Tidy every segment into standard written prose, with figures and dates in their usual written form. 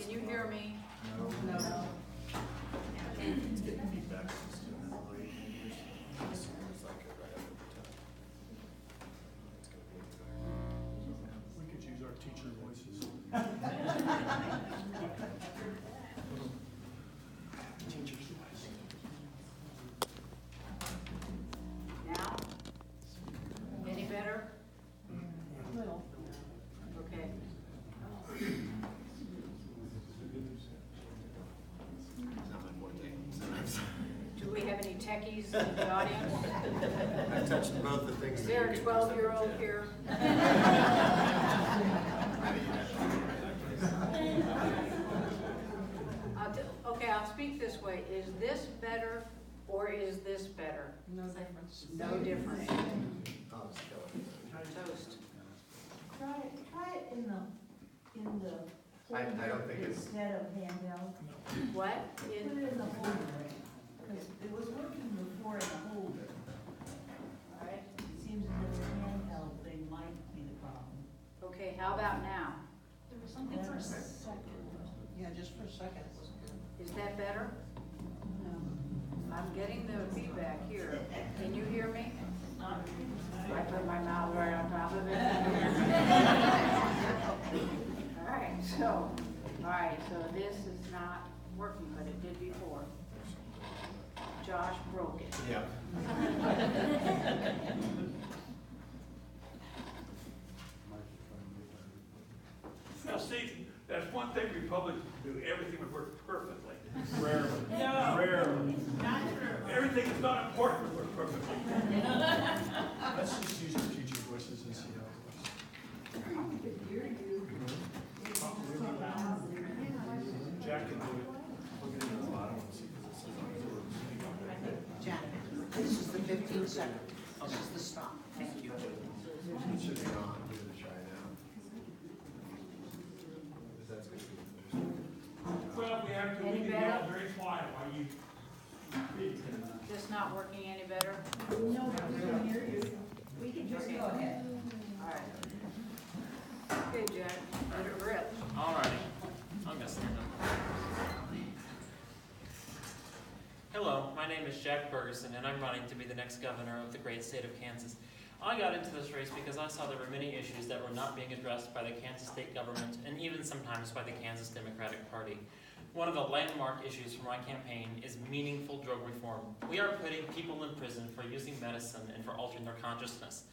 Can you hear me? No. It's getting feedback system and like, it's like it right after the time. We could use our teacher voices. Teacher's voice. Now? Any better? Little. Okay. Not my forte sometimes. Do we have any techies in the audience? I've touched both the things. Is that there you a can 12-year-old here? Okay, I'll speak this way. Is this better or is this better? No difference. No difference. I'll just kill it. Toast. Try it in the I holder don't think it's- instead of handheld. What? Put In, it in the holder, because it was working before in the holder. all right. It seems as if the handheld thing might be the problem. Okay, how about now? There was something for a That's- second. Yeah, just for a second. Is that better? No. I'm getting the feedback here. Can you hear me? I put my mouth right on top of it. All right, so this is not working, but it did before. Josh broke it. Yeah. Now, see, that's one thing Republicans do, everything would work perfectly. Rarely. No. Rarely. Not true. Everything is not important would work perfectly. Let's just use our teacher voices and see how it goes. Jack can do it. Look at the bottom and see, because it says Jack, this is the 15 second. This is the stop. Thank you. it should be on, give it a try now. Because that's good. Well, we have to, Any we can better? yell very quiet while you speak. This not working any better? No, but we can hear you. We can just go ahead. All right. Okay, Jack, let it rip. Alrighty, I'm gonna stand up. Hello, my name is Jack Bergeson, and I'm running to be the next governor of the great state of Kansas. I got into this race because I saw there were many issues that were not being addressed by the Kansas state government, and even sometimes by the Kansas Democratic Party. One of the landmark issues for my campaign is meaningful drug reform. We are putting people in prison for using medicine and for altering their consciousness.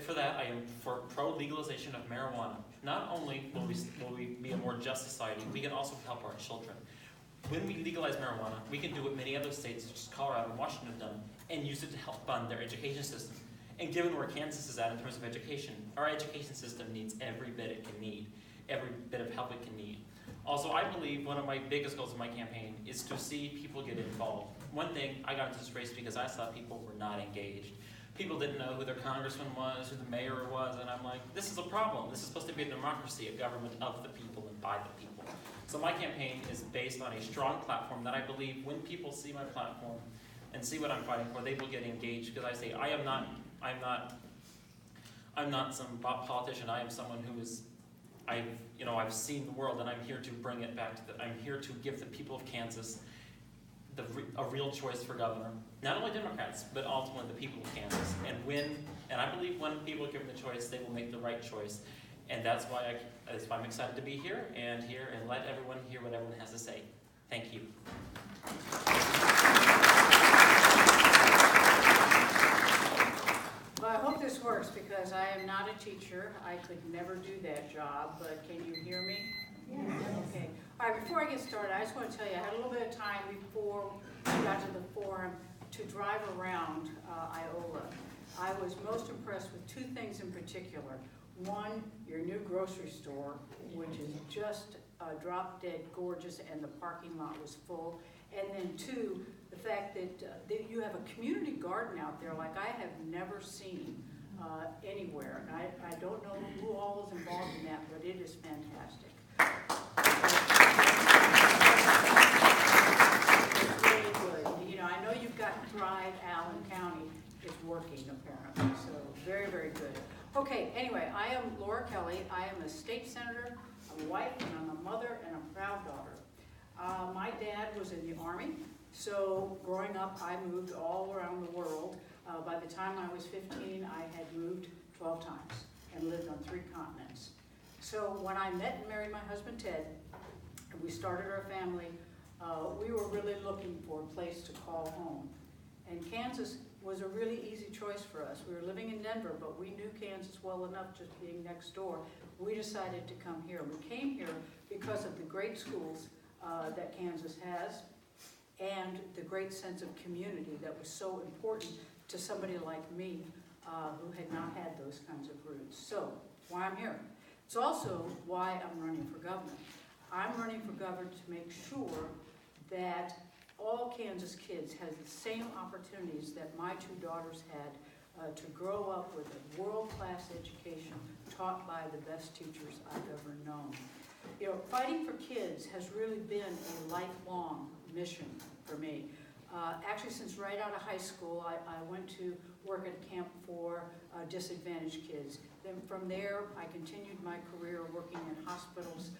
For that, I am for pro-legalization of marijuana. Not only will we be a more just society, we can also help our children. When we legalize marijuana, we can do what many other states, such as Colorado and Washington, have done, and use it to help fund their education system. And given where Kansas is at in terms of education, our education system needs every bit it can need, every bit of help it can need. Also, I believe one of my biggest goals of my campaign is to see people get involved. One thing, I got into this race because I saw people were not engaged. People didn't know who their congressman was, who the mayor was, and I'm like, this is a problem. This is supposed to be a democracy, a government of the people and by the people. So my campaign is based on a strong platform that I believe when people see my platform and see what I'm fighting for, they will get engaged. Because I say, I'm not some politician. I am someone who is, I've seen the world, and I'm here to bring it back to I'm here to give the people of Kansas a real choice for governor. Not only Democrats, but ultimately the people of Kansas. And I believe when people are given the choice, they will make the right choice. And that's why I'm excited to be here and let everyone hear what everyone has to say. Thank you. Well, I hope this works because I am not a teacher. I could never do that job, but can you hear me? Okay. All right, before I get started, I just want to tell you, I had a little bit of time before we got to the forum to drive around Iola. I was most impressed with two things in particular. One, your new grocery store, which is just drop dead gorgeous, and the parking lot was full. And then two, the fact that you have a community garden out there like I have never seen anywhere. And I don't know who all is involved in that, but it is fantastic. It's really good. You know, I know you've got Thrive Allen County is working apparently, so very, very good. Okay, anyway, I am Laura Kelly. I am a state senator, a I'm a wife, and I'm a mother, and a proud daughter. My dad was in the Army, so growing up, I moved all around the world. By the time I was 15, I had moved 12 times and lived on 3 continents. So when I met and married my husband, Ted, and we started our family, we were really looking for a place to call home. And Kansas was a really easy choice for us. We were living in Denver, but we knew Kansas well enough just being next door. We decided to come here. We came here because of the great schools that Kansas has and the great sense of community that was so important to somebody like me who had not had those kinds of roots. So, why I'm here. It's also why I'm running for governor. I'm running for governor to make sure that all Kansas kids have the same opportunities that my 2 daughters had to grow up with a world-class education taught by the best teachers I've ever known. You know, fighting for kids has really been a lifelong mission for me. Actually, since right out of high school, I went to work at a camp for disadvantaged kids. Then from there, I continued my career working in hospitals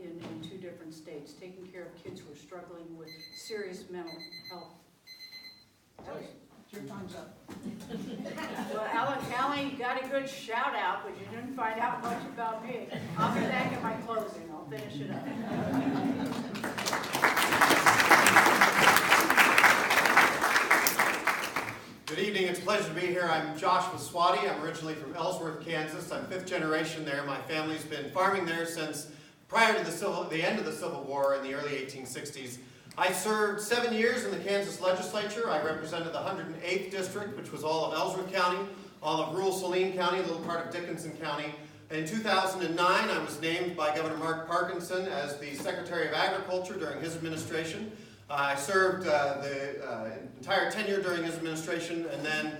in 2 different states, taking care of kids who were struggling with serious mental health. Your time's up. Well, Allie got a good shout out, but you didn't find out much about me. I'll be back at my closing. I'll finish it up. Good evening, it's a pleasure to be here. I'm Joshua Swati. I'm originally from Ellsworth, Kansas. I'm 5th generation there. My family's been farming there since prior to the end of the Civil War in the early 1860s. I served 7 years in the Kansas legislature. I represented the 108th district, which was all of Ellsworth County, all of rural Saline County, a little part of Dickinson County. In 2009, I was named by Governor Mark Parkinson as the Secretary of Agriculture during his administration. I served the entire tenure during his administration, and then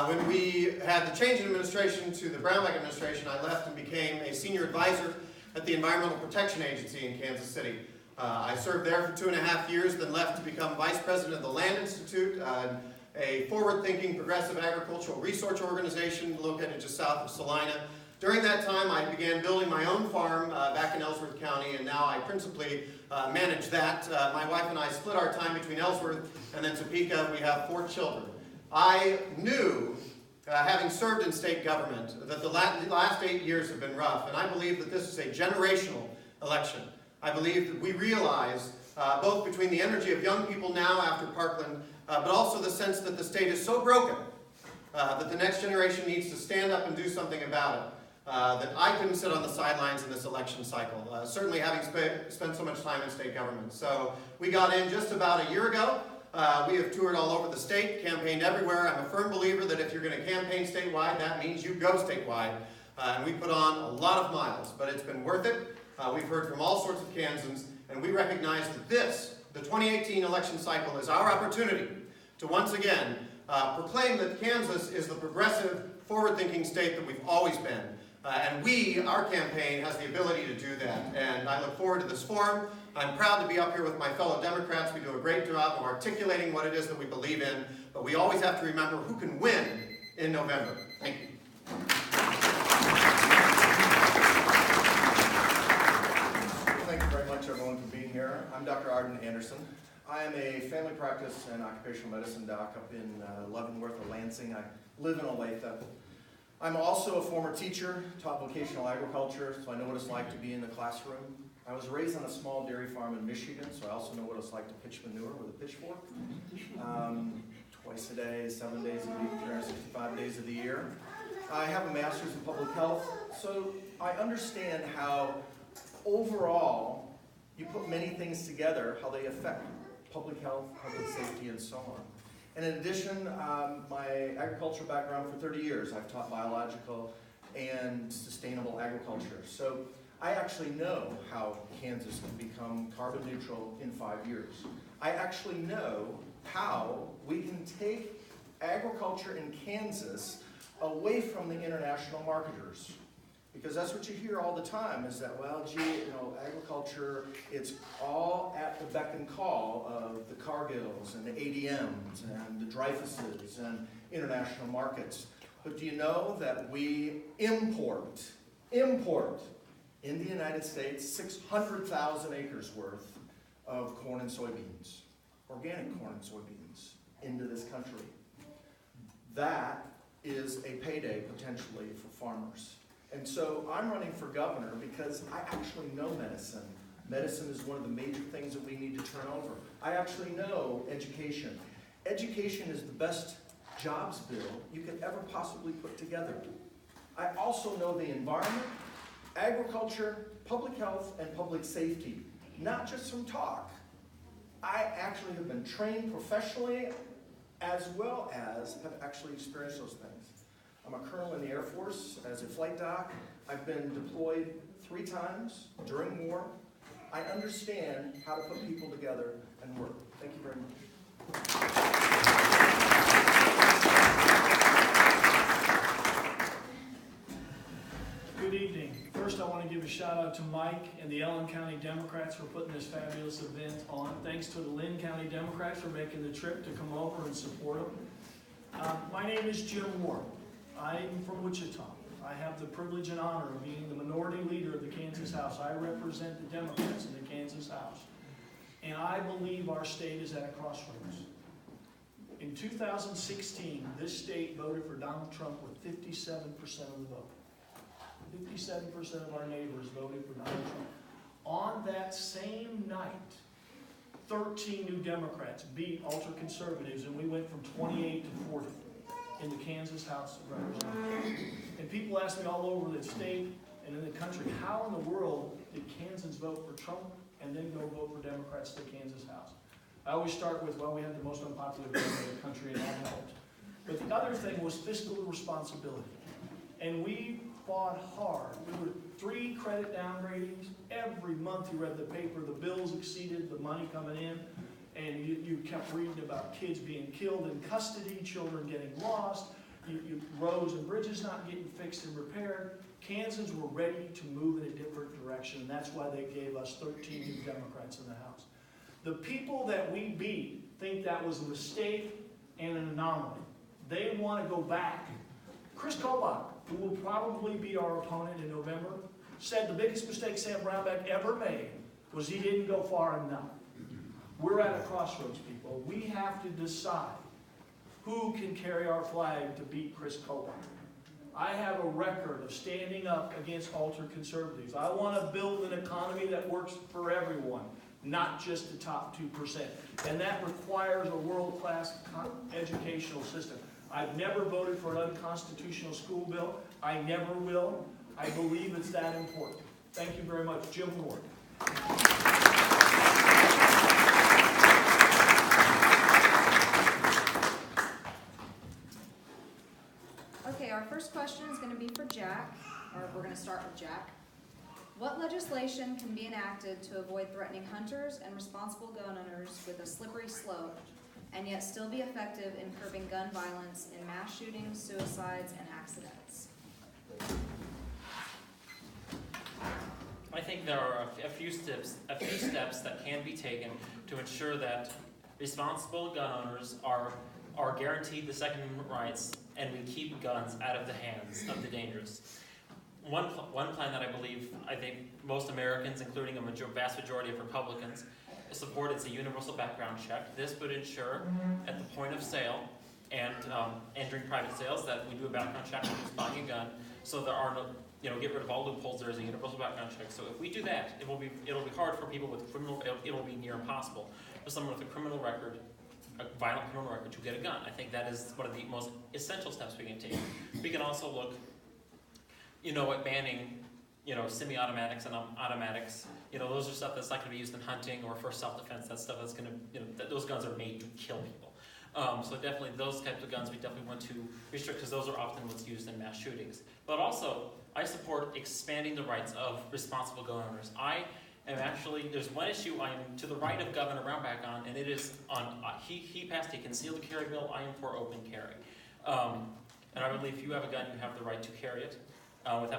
when we had the change in administration to the Brownback administration, I left and became a senior advisor at the Environmental Protection Agency in Kansas City. I served there for 2.5 years, then left to become vice president of the Land Institute, a forward-thinking progressive agricultural research organization located just south of Salina. During that time, I began building my own farm back in Ellsworth County, and now I principally manage that. My wife and I split our time between Ellsworth and then Topeka. We have 4 children. I knew, having served in state government, that the last 8 years have been rough, and I believe that this is a generational election. I believe that we realize, both between the energy of young people now after Parkland, but also the sense that the state is so broken that the next generation needs to stand up and do something about it. That I couldn't sit on the sidelines in this election cycle, certainly having spent so much time in state government. So we got in just about a year ago. We have toured all over the state, campaigned everywhere. I'm a firm believer that if you're going to campaign statewide, that means you go statewide. And we put on a lot of miles, but it's been worth it. We've heard from all sorts of Kansans, and we recognize that the 2018 election cycle, is our opportunity to once again proclaim that Kansas is the progressive, forward-thinking state that we've always been. And our campaign, has the ability to do that. And I look forward to this forum. I'm proud to be up here with my fellow Democrats. We do a great job of articulating what it is that we believe in, but we always have to remember who can win in November. Thank you. Thank you very much, everyone, for being here. I'm Dr. Arden Anderson. I am a family practice and occupational medicine doc up in Leavenworth or Lansing. I live in Olathe. I'm also a former teacher, taught vocational agriculture, so I know what it's like to be in the classroom. I was raised on a small dairy farm in Michigan, so I also know what it's like to pitch manure with a pitchfork. Twice a day, 7 days a week, 365 days of the year. I have a master's in public health, so I understand how overall you put many things together, how they affect public health, public safety, and so on. And in addition, my agricultural background for 30 years, I've taught biological and sustainable agriculture. So I actually know how Kansas can become carbon neutral in 5 years. I actually know how we can take agriculture in Kansas away from the international marketers. Because that's what you hear all the time, is that, well, gee, agriculture, it's all at the beck and call of the Cargills and the ADMs and the Dreyfuses and international markets. But do you know that we import in the United States, 600,000 acres worth of corn and soybeans, organic corn and soybeans, into this country. That is a payday potentially for farmers. And so I'm running for governor because I actually know medicine. Medicine is one of the major things that we need to turn over. I actually know education. Education is the best jobs bill you could ever possibly put together. I also know the environment, agriculture, public health, and public safety, not just from talk. I actually have been trained professionally as well as have actually experienced those things. I'm a colonel in the Air Force as a flight doc. I've been deployed 3 times during war. I understand how to put people together and work. Thank you very much. Good evening. First, I want to give a shout out to Mike and the Ellen County Democrats for putting this fabulous event on. Thanks to the Lynn County Democrats for making the trip to come over and support them. My name is Jim Ward. I'm from Wichita. I have the privilege and honor of being the minority leader of the Kansas House. I represent the Democrats in the Kansas House. And I believe our state is at a crossroads. In 2016, this state voted for Donald Trump with 57% of the vote. 57% of our neighbors voted for Donald Trump. On that same night, 13 new Democrats beat ultra-conservatives, and we went from 28 to 40 in the Kansas House of Representatives. And people ask me all over the state and in the country, how in the world did Kansans vote for Trump and then go vote for Democrats to the Kansas House? I always start with, well, we had the most unpopular government in the country, and that helped. But the other thing was fiscal responsibility. And we fought hard. We were 3 credit downgradings. Every month you read the paper, the bills exceeded the money coming in, and you kept reading about kids being killed in custody, children getting lost, roads and bridges not getting fixed and repaired. Kansans were ready to move in a different direction, and that's why they gave us 13 new Democrats in the House. The people that we beat think that was a mistake and an anomaly. They want to go back. Chris Kobach, who will probably be our opponent in November, said the biggest mistake Sam Brownback ever made was he didn't go far enough. We're at a crossroads, people. We have to decide who can carry our flag to beat Chris Kobach. I have a record of standing up against ultra-conservatives. I want to build an economy that works for everyone, not just the top 2%. And that requires a world-class educational system. I've never voted for an unconstitutional school bill. I never will. I believe it's that important. Thank you very much. Jim Ward. Okay, our first question is going to be for Jack, or we're going to start with Jack. What legislation can be enacted to avoid threatening hunters and responsible gun owners with a slippery slope, and yet still be effective in curbing gun violence in mass shootings, suicides, and accidents? I think there are a few steps that can be taken to ensure that responsible gun owners are guaranteed the Second Amendment rights, and we keep guns out of the hands of the dangerous. One plan that I think most Americans, including a vast majority of Republicans, support is a universal background check. This would ensure at the point of sale and during private sales that we do a background check when who's buying a gun, so there are no, get rid of all loopholes. There is a universal background check. So if we do that, it'll be hard for people with it'll be near impossible for someone with a criminal record, a violent criminal record, to get a gun. I think that is one of the most essential steps we can take. We can also look, at banning, semi-automatics and automatics. Those are stuff that's not going to be used in hunting or for self-defense. That's stuff that's going to, those guns are made to kill people. So definitely those types of guns we definitely want to restrict, because those are often what's used in mass shootings. But also, I support expanding the rights of responsible gun owners. I am actually, there's one issue I am to the right of Governor Brownback on, and it is on, he passed a concealed carry bill. I am for open carry. And I believe if you have a gun, you have the right to carry it.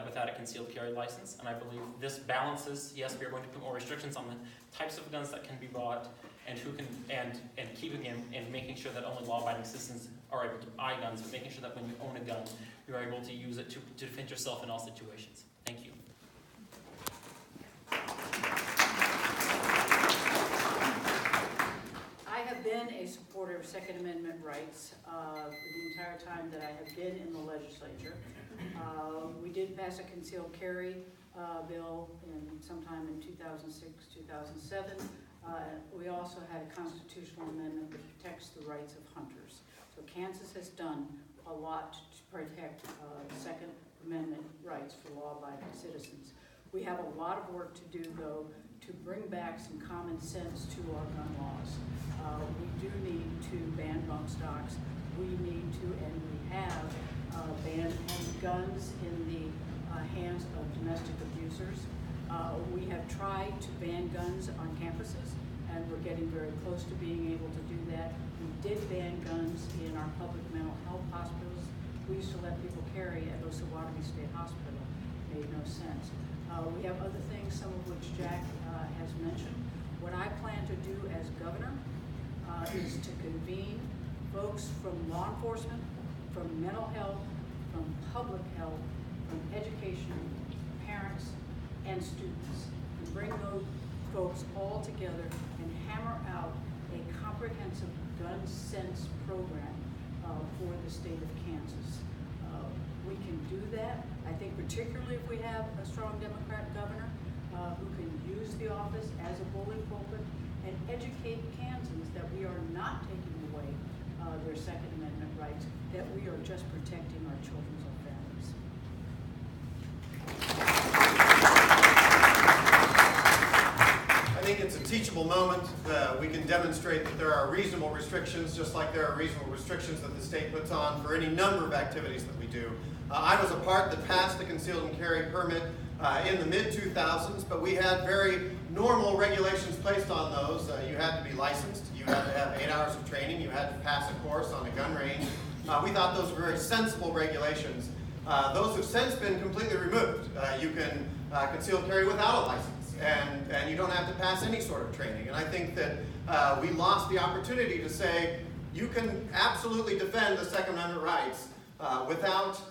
Without a concealed carry license, and I believe this balances. Yes, we are going to put more restrictions on the types of guns that can be bought, and who can, and keeping them, and making sure that only law-abiding citizens are able to buy guns, but making sure that when you own a gun, you're able to use it to defend yourself in all situations. Thank you. been a supporter of Second Amendment rights the entire time that I have been in the legislature. We did pass a concealed carry bill sometime in 2006, 2007. We also had a constitutional amendment that protects the rights of hunters. So Kansas has done a lot to protect Second Amendment rights for law-abiding citizens. We have a lot of work to do, though, to bring back some common sense to our gun laws. We do need to ban bump stocks. We need to, and we have, banned guns in the hands of domestic abusers. We have tried to ban guns on campuses, and we're getting very close to being able to do that. We did ban guns in our public mental health hospitals. We used to let people carry at Osawatomie State Hospital. Made no sense. We have other things, some of which Jack has mentioned. What I plan to do as governor is to convene folks from law enforcement, from mental health, from public health, from education, parents, and students, and bring those folks all together and hammer out a comprehensive gun sense program for the state of Kansas. We can do that. I think particularly if we have a strong Democrat governor who can use the office as a bully pulpit and educate Kansans that we are not taking away their Second Amendment rights, that we are just protecting our children's families. I think it's a teachable moment. We can demonstrate that there are reasonable restrictions, just like there are reasonable restrictions that the state puts on for any number of activities that we do. I was a part that passed the concealed and carry permit in the mid-2000s, but we had very normal regulations placed on those. You had to be licensed, you had to have 8 hours of training, you had to pass a course on a gun range. We thought those were very sensible regulations. Those have since been completely removed. You can conceal carry without a license, and you don't have to pass any sort of training. And I think that we lost the opportunity to say, you can absolutely defend the Second Amendment rights without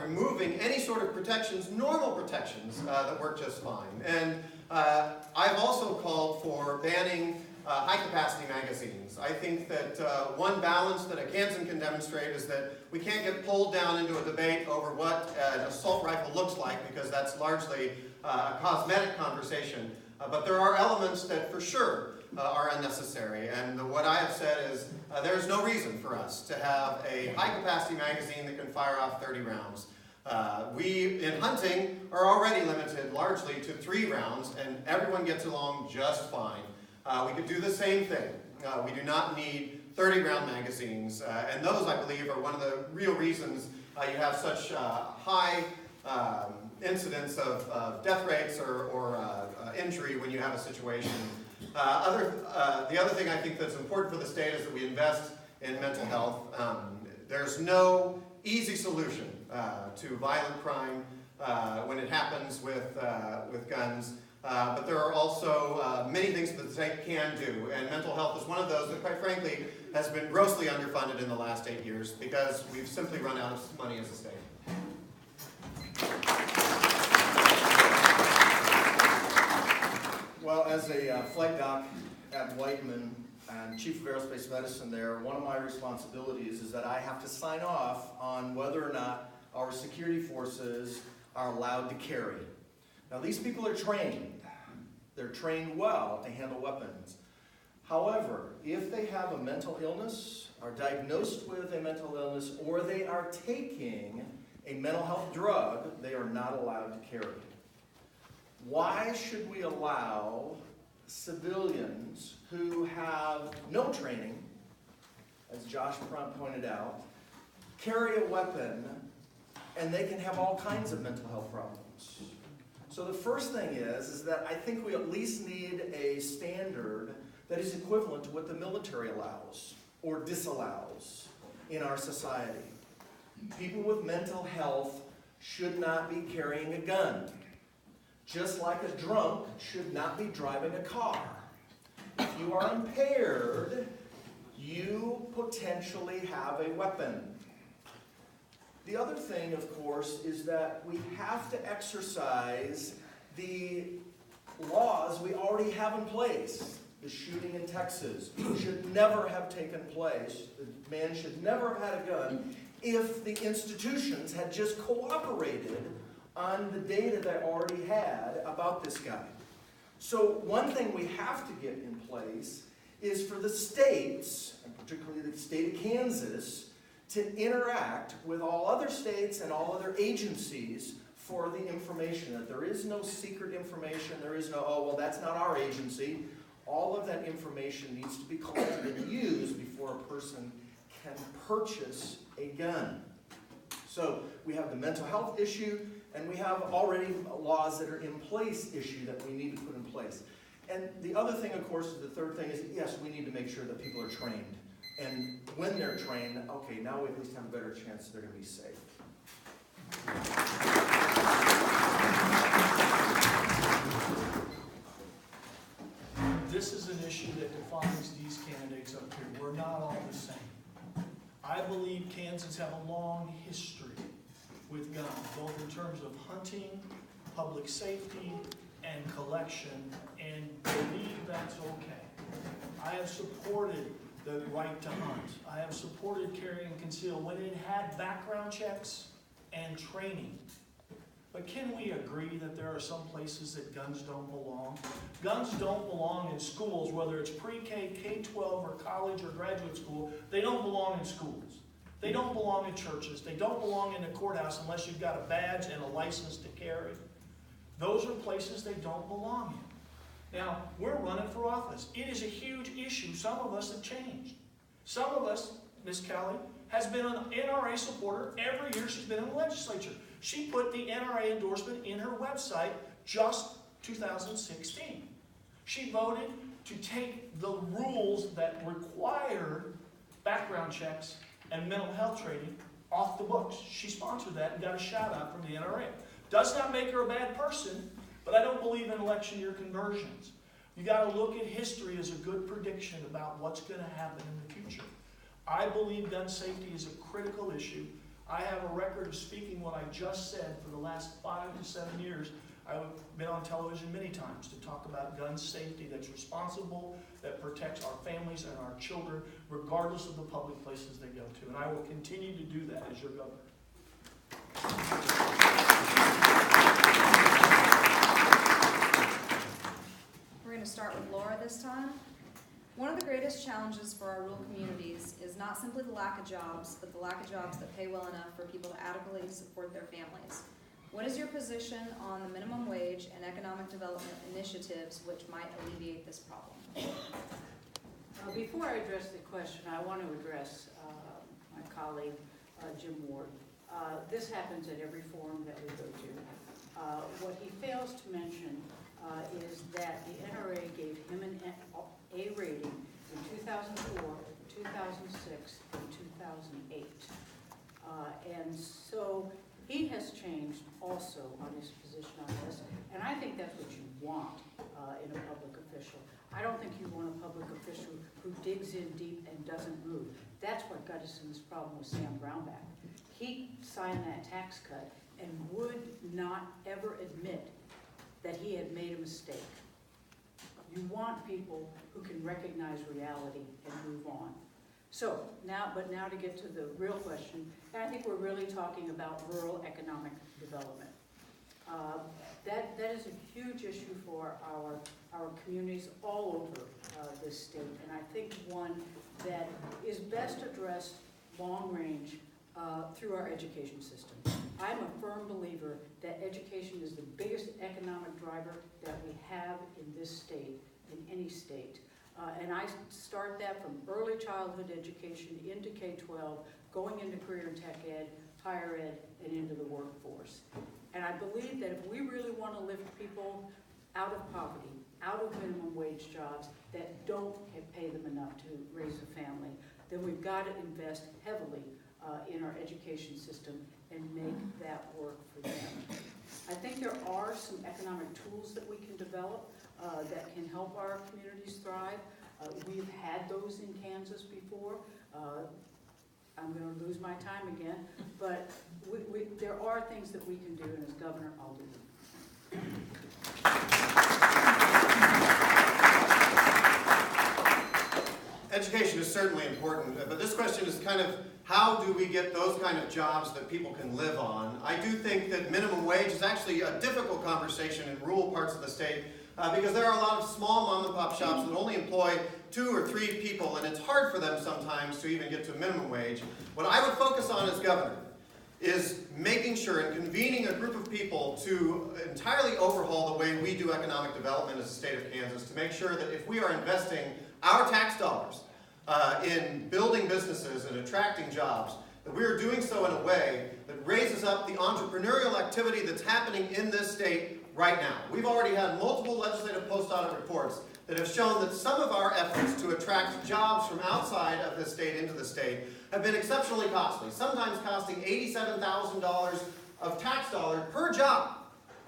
removing any sort of protections, normal protections that work just fine. And I've also called for banning high-capacity magazines. I think that one balance that a Kansan can demonstrate is that we can't get pulled down into a debate over what an assault rifle looks like, because that's largely a cosmetic conversation. But there are elements that for sure are unnecessary. And what I have said is there's no reason for us to have a high-capacity magazine that can fire off 30 rounds. We, in hunting, are already limited largely to 3 rounds, and everyone gets along just fine. We could do the same thing. We do not need 30-round magazines, and those, I believe, are one of the real reasons you have such high incidence of death rates or injury when you have a situation. The other thing I think that's important for the state is that we invest in mental health. There's no easy solution to violent crime when it happens with guns. But there are also many things that the state can do, and mental health is one of those that, quite frankly, has been grossly underfunded in the last 8 years because we've simply run out of money as a state. Well, as a flight doc at Whiteman and chief of aerospace medicine there, one of my responsibilities is that I have to sign off on whether or not our security forces are allowed to carry. Now, these people are trained. They're trained well to handle weapons. However, if they have a mental illness, are diagnosed with a mental illness, or they are taking a mental health drug, they are not allowed to carry. Why should we allow civilians who have no training, as Josh pointed out, carry a weapon and they can have all kinds of mental health problems? So the first thing is that I think we at least need a standard that is equivalent to what the military allows or disallows in our society. People with mental health should not be carrying a gun. Just like a drunk should not be driving a car. If you are impaired, you potentially have a weapon. The other thing, of course, is that we have to exercise the laws we already have in place. the shooting in Texas should never have taken place. The man should never have had a gun if the institutions had just cooperated on the data they already had about this guy. So one thing we have to get in place is for the states, and particularly the state of Kansas, to interact with all other states and all other agencies for the information. That there is no secret information, there is no, oh, well, that's not our agency. All of that information needs to be collected and used before a person can purchase a gun. So we have the mental health issue, and we have already laws that are in place issue that we need to put in place. And the other thing, of course, is the third thing is, yes, we need to make sure that people are trained. And when they're trained, okay, now we at least have a better chance that they're going to be safe. This is an issue that defines these candidates up here. We're not all the same. I believe Kansans have a long history with guns, both in terms of hunting, public safety, and collection, and believe that's okay. I have supported the right to hunt. I have supported carry and conceal when it had background checks and training. But can we agree that there are some places that guns don't belong? Guns don't belong in schools, whether it's pre-K, K-12, or college or graduate school. They don't belong in schools. They don't belong in churches. They don't belong in the courthouse unless you've got a badge and a license to carry. Those are places they don't belong in. Now, we're running for office. It is a huge issue. Some of us have changed. Some of us, Miss Kelly, has been an NRA supporter every year she's been in the legislature. She put the NRA endorsement in her website just 2016. She voted to take the rules that required background checks and mental health training off the books. She sponsored that and got a shout out from the NRA. Does not make her a bad person, but I don't believe in election year conversions. You got to look at history as a good prediction about what's going to happen in the future. I believe gun safety is a critical issue. I have a record of speaking what I just said for the last 5 to 7 years. I've been on television many times to talk about gun safety that's responsible, that protects our families and our children, regardless of the public places they go to. And I will continue to do that as your governor. We're going to start with Laura this time. One of the greatest challenges for our rural communities is not simply the lack of jobs, but the lack of jobs that pay well enough for people to adequately support their families. What is your position on the minimum wage and economic development initiatives which might alleviate this problem? Before I address the question, I want to address my colleague, Jim Ward. This happens at every forum that we go to. What he fails to mention is that the NRA gave him an A rating in 2004, 2006, and 2008. And so he has changed also on his position on this, and I think that's what you want in a public official. I don't think you want a public official who digs in deep and doesn't move. That's what got us in this problem with Sam Brownback. He signed that tax cut and would not ever admit that he had made a mistake. You want people who can recognize reality and move on. So now to get to the real question, and I think we're really talking about rural economic development. That is a huge issue for our communities all over this state, and I think one that is best addressed long range through our education system. I'm a firm believer that education is the biggest economic driver that we have in this state, in any state. And I start that from early childhood education into K-12, going into career and tech ed, higher ed, and into the workforce. And I believe that if we really want to lift people out of poverty, out of minimum wage jobs that don't pay them enough to raise a family, then we've got to invest heavily in our education system and make that work for them. I think there are some economic tools that we can develop that can help our communities thrive. We've had those in Kansas before. I'm going to lose my time again, but there are things that we can do, and as governor, I'll do them. certainly important, but this question is kind of, how do we get those kind of jobs that people can live on? I do think that minimum wage is actually a difficult conversation in rural parts of the state because there are a lot of small mom and pop shops that only employ 2 or 3 people, and it's hard for them sometimes to even get to minimum wage. What I would focus on as governor is making sure and convening a group of people to entirely overhaul the way we do economic development as a state of Kansas, to make sure that if we are investing our tax dollars in building businesses and attracting jobs, that we are doing so in a way that raises up the entrepreneurial activity that's happening in this state right now. We've already had multiple legislative post-audit reports that have shown that some of our efforts to attract jobs from outside of this state into the state have been exceptionally costly, sometimes costing $87,000 of tax dollars per job.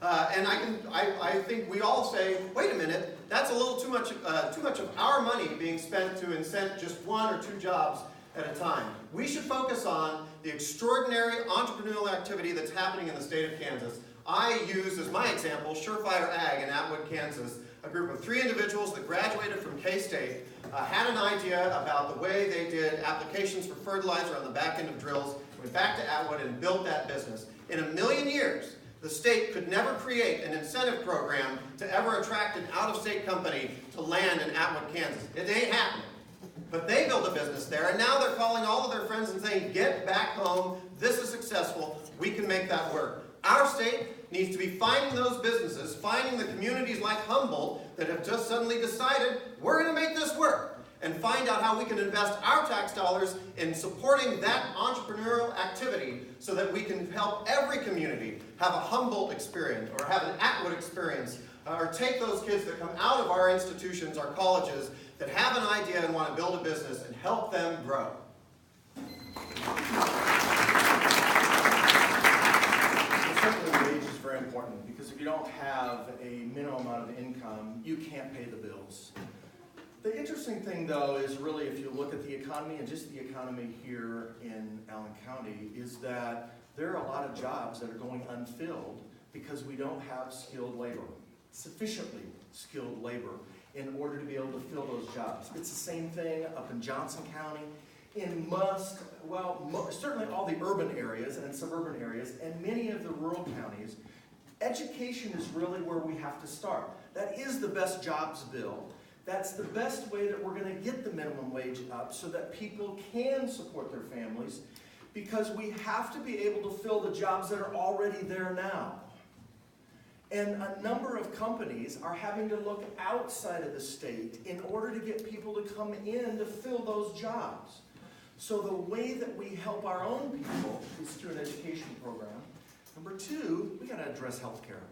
And I think we all say, wait a minute, that's a little too much of our money being spent to incent just 1 or 2 jobs at a time. We should focus on the extraordinary entrepreneurial activity that's happening in the state of Kansas. I use as my example Surefire Ag in Atwood, Kansas, a group of 3 individuals that graduated from K-State, had an idea about the way they did applications for fertilizer on the back end of drills, went back to Atwood and built that business. In a million years, the state could never create an incentive program to ever attract an out-of-state company to land in Atwood, Kansas. It ain't happening. But they built a business there, and now they're calling all of their friends and saying, get back home, this is successful, we can make that work. Our state needs to be finding those businesses, finding the communities like Humboldt that have just suddenly decided, we're going to make this work, and find out how we can invest our tax dollars in supporting that entrepreneurial activity so that we can help every community have a Humboldt experience or have an Atwood experience, or take those kids that come out of our institutions, our colleges, that have an idea and want to build a business and help them grow. Certainly wage is very important, because if you don't have a minimum amount of income, you can't pay the bills. The interesting thing, though, is really if you look at the economy, and just the economy here in Allen County, is that there are a lot of jobs that are going unfilled because we don't have skilled labor, sufficiently skilled labor, in order to be able to fill those jobs. It's the same thing up in Johnson County, in certainly all the urban areas and suburban areas, and many of the rural counties. Education is really where we have to start. That is the best jobs bill. That's the best way that we're going to get the minimum wage up so that people can support their families, because we have to be able to fill the jobs that are already there now. And a number of companies are having to look outside of the state in order to get people to come in to fill those jobs. So the way that we help our own people is through an education program. Number 2, we got to address healthcare.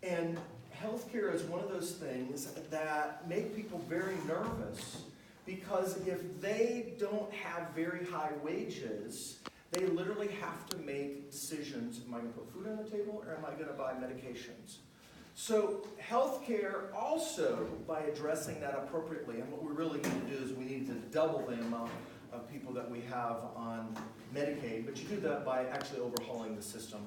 And healthcare is one of those things that make people very nervous, because if they don't have very high wages, they literally have to make decisions. Am I going to put food on the table, or am I going to buy medications? So healthcare also, by addressing that appropriately, and what we really need to do is we need to double the amount of people that we have on Medicaid, but you do that by actually overhauling the system.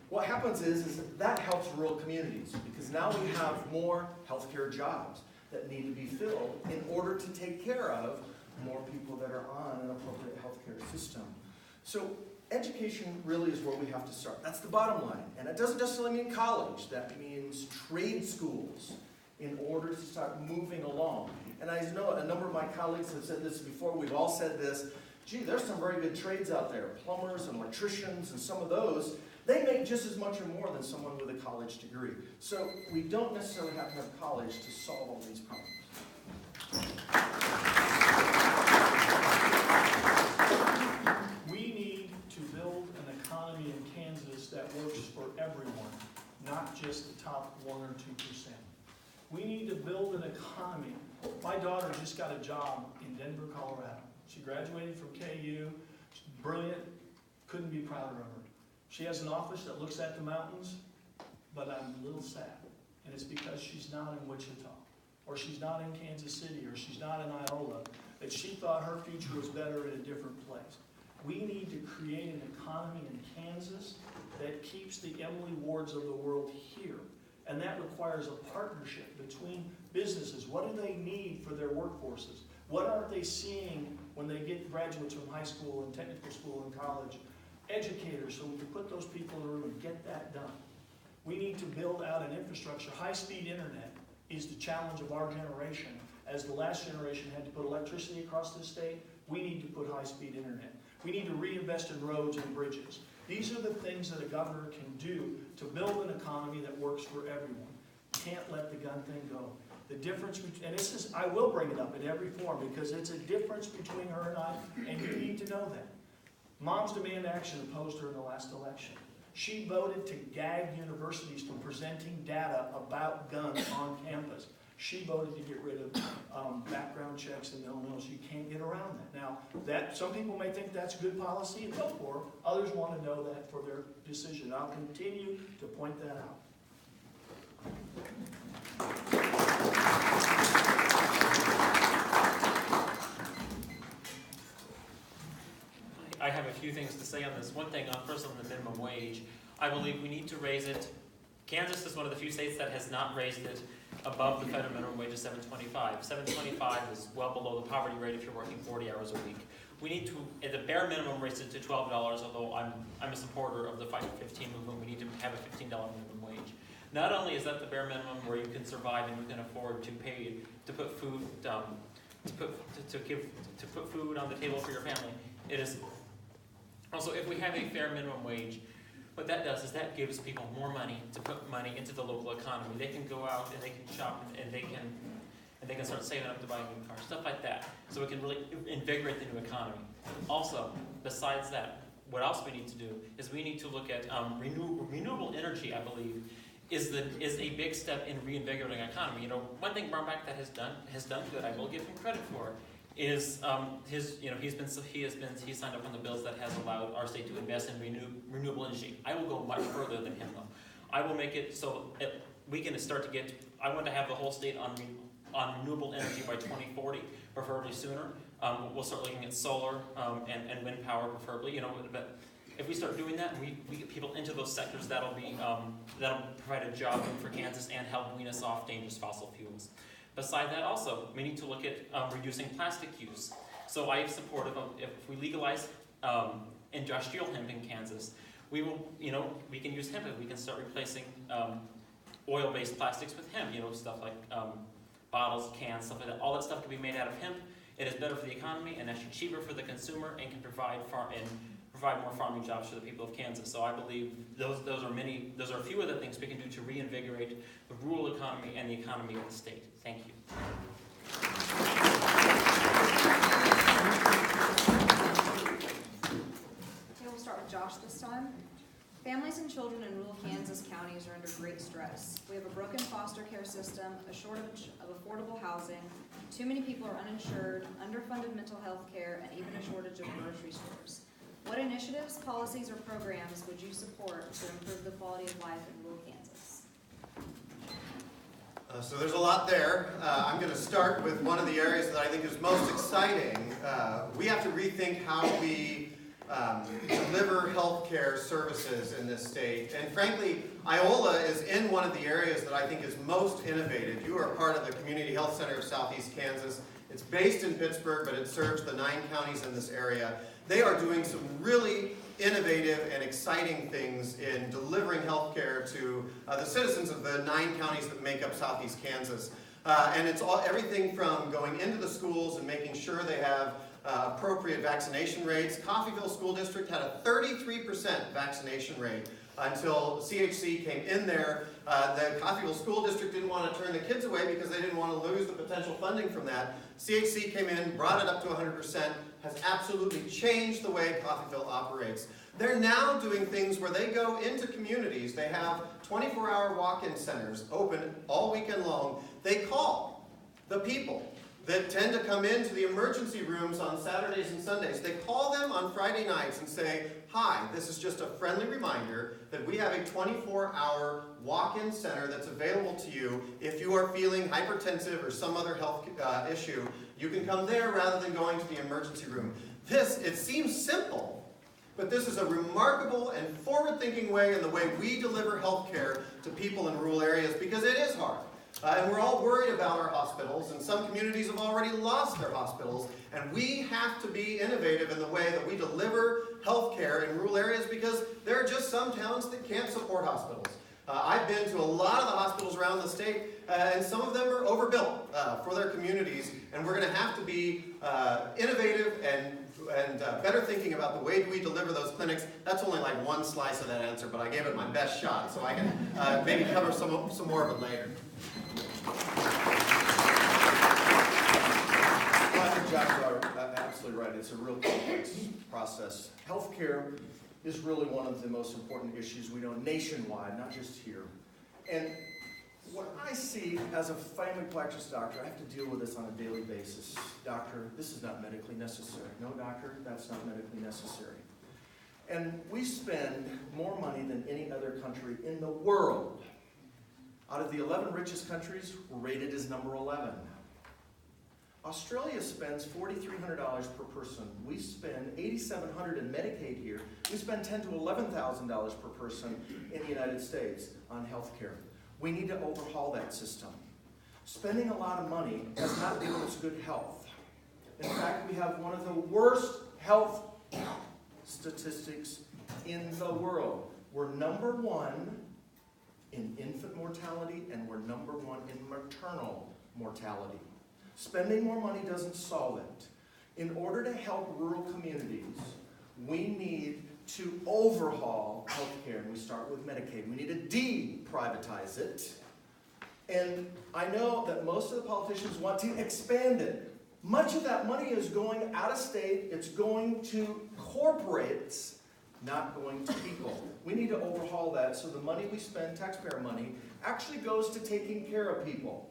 What happens is that helps rural communities, because now we have more healthcare jobs that need to be filled in order to take care of more people that are on an appropriate healthcare system. So education really is where we have to start. That's the bottom line. And it doesn't necessarily mean college. That means trade schools in order to start moving along. And I know a number of my colleagues have said this before. We've all said this. Gee, there's some very good trades out there. Plumbers and electricians, and some of those, they make just as much or more than someone with a college degree. So we don't necessarily have to have college to solve all these problems. We need to build an economy in Kansas that works for everyone, not just the top 1 or 2%. We need to build an economy. My daughter just got a job in Denver, Colorado. She graduated from KU, she's brilliant, couldn't be prouder of her. She has an office that looks at the mountains, but I'm a little sad. And it's because she's not in Wichita, or she's not in Kansas City, or she's not in Iola, that she thought her future was better in a different place. We need to create an economy in Kansas that keeps the Emily Wards of the world here. And that requires a partnership between businesses. What do they need for their workforces? What aren't they seeing when they get graduates from high school and technical school and college? Educators, so we can put those people in the room and get that done. We need to build out an infrastructure. High-speed internet is the challenge of our generation. As the last generation had to put electricity across the state, we need to put high-speed internet. We need to reinvest in roads and bridges. These are the things that a governor can do to build an economy that works for everyone. Can't let the gun thing go. The difference between, and this is, I will bring it up in every form because it's a difference between her and I, and you need to know that. Moms Demand Action opposed her in the last election. She voted to gag universities from presenting data about guns on campus. She voted to get rid of background checks and no-nos. You can't get around that. Now, that some people may think that's good policy and go for it. Others want to know that for their decision. I'll continue to point that out. I have a few things to say on this. One thing, first on the minimum wage, I believe we need to raise it. Kansas is one of the few states that has not raised it above the federal minimum wage of $7.25. $7.25 is well below the poverty rate if you're working 40 hours a week. We need to, at the bare minimum, raise it to $12, although I'm a supporter of the Fight for 15 movement. We need to have a $15 minimum wage. Not only is that the bare minimum where you can survive and you can afford to pay to put food to put food on the table for your family, it is also, if we have a fair minimum wage, what that does is that gives people more money to put money into the local economy. They can go out and they can shop and they can start saving up to buy a new car, stuff like that. So it can really invigorate the new economy. Also, besides that, what else we need to do is we need to look at renewable energy. I believe is a big step in reinvigorating the economy. You know, one thing Brownback that has done good. I will give him credit for. Is he signed up on the bills that has allowed our state to invest in renewable energy. I will go much further than him though. I will make it so we can start to get. I want to have the whole state on renewable energy by 2040, preferably sooner. We'll start looking at solar and wind power, preferably. You know, but if we start doing that and we get people into those sectors, that'll provide a job for Kansas and help wean us off dangerous fossil fuels. Beside that also, we need to look at reducing plastic use. So I am supportive of, if we legalize industrial hemp in Kansas, we can use hemp and we can start replacing oil-based plastics with hemp, stuff like bottles, cans, stuff like that. All that stuff can be made out of hemp. It is better for the economy and actually cheaper for the consumer and can provide more farming jobs for the people of Kansas. So I believe those are a few of the things we can do to reinvigorate the rural economy and the economy of the state. Thank you. Okay, we'll start with Josh this time. Families and children in rural Kansas counties are under great stress. We have a broken foster care system, a shortage of affordable housing, too many people are uninsured, underfunded mental health care, and even a shortage of grocery stores. What initiatives, policies, or programs would you support to improve the quality of life in rural Kansas? So there's a lot there. I'm going to start with one of the areas that I think is most exciting. We have to rethink how we deliver healthcare services in this state. And frankly, Iola is in one of the areas that I think is most innovative. You are part of the Community Health Center of Southeast Kansas. It's based in Pittsburgh, but it serves the 9 counties in this area. They are doing some really innovative and exciting things in delivering health care to the citizens of the 9 counties that make up Southeast Kansas. And it's everything from going into the schools and making sure they have appropriate vaccination rates. Coffeyville School District had a 33% vaccination rate until CHC came in there. The Coffeyville School District didn't want to turn the kids away because they didn't want to lose the potential funding from that. CHC came in, brought it up to 100%, has absolutely changed the way Coffeyville operates. They're now doing things where they go into communities. They have 24-hour walk-in centers open all weekend long. They call the people that tend to come into the emergency rooms on Saturdays and Sundays. They call them on Friday nights and say, hi, this is just a friendly reminder that we have a 24-hour walk-in center that's available to you. If you are feeling hypertensive or some other health issue, you can come there rather than going to the emergency room. It seems simple, but this is a remarkable and forward-thinking way in the way we deliver health care to people in rural areas, because it is hard. And we're all worried about our hospitals, and some communities have already lost their hospitals, and we have to be innovative in the way that we deliver health care in rural areas, because there are just some towns that can't support hospitals. I've been to a lot of the hospitals around the state, and some of them are overbuilt for their communities, and we're going to have to be innovative and better thinking about the way we deliver those clinics. That's only like one slice of that answer, but I gave it my best shot, so I can maybe cover some more of it later. I think Jack's absolutely right. It's a real complex process. Healthcare is really one of the most important issues we know nationwide, not just here. And what I see as a family practice doctor, I have to deal with this on a daily basis. Doctor, this is not medically necessary. No, doctor, that's not medically necessary. And we spend more money than any other country in the world. Out of the 11 richest countries, we're rated as number 11. Australia spends $4,300 per person. We spend $8,700 in Medicaid here. We spend $10,000 to $11,000 per person in the United States on health care. We need to overhaul that system. Spending a lot of money does not give us good health. In fact, we have one of the worst health statistics in the world. We're number 1 in infant mortality, and we're number 1 in maternal mortality. Spending more money doesn't solve it. In order to help rural communities, we need to overhaul healthcare, and we start with Medicaid. We need to de-privatize it. And I know that most of the politicians want to expand it. Much of that money is going out of state. It's going to corporates, not going to people. We need to overhaul that so the money we spend, taxpayer money, actually goes to taking care of people.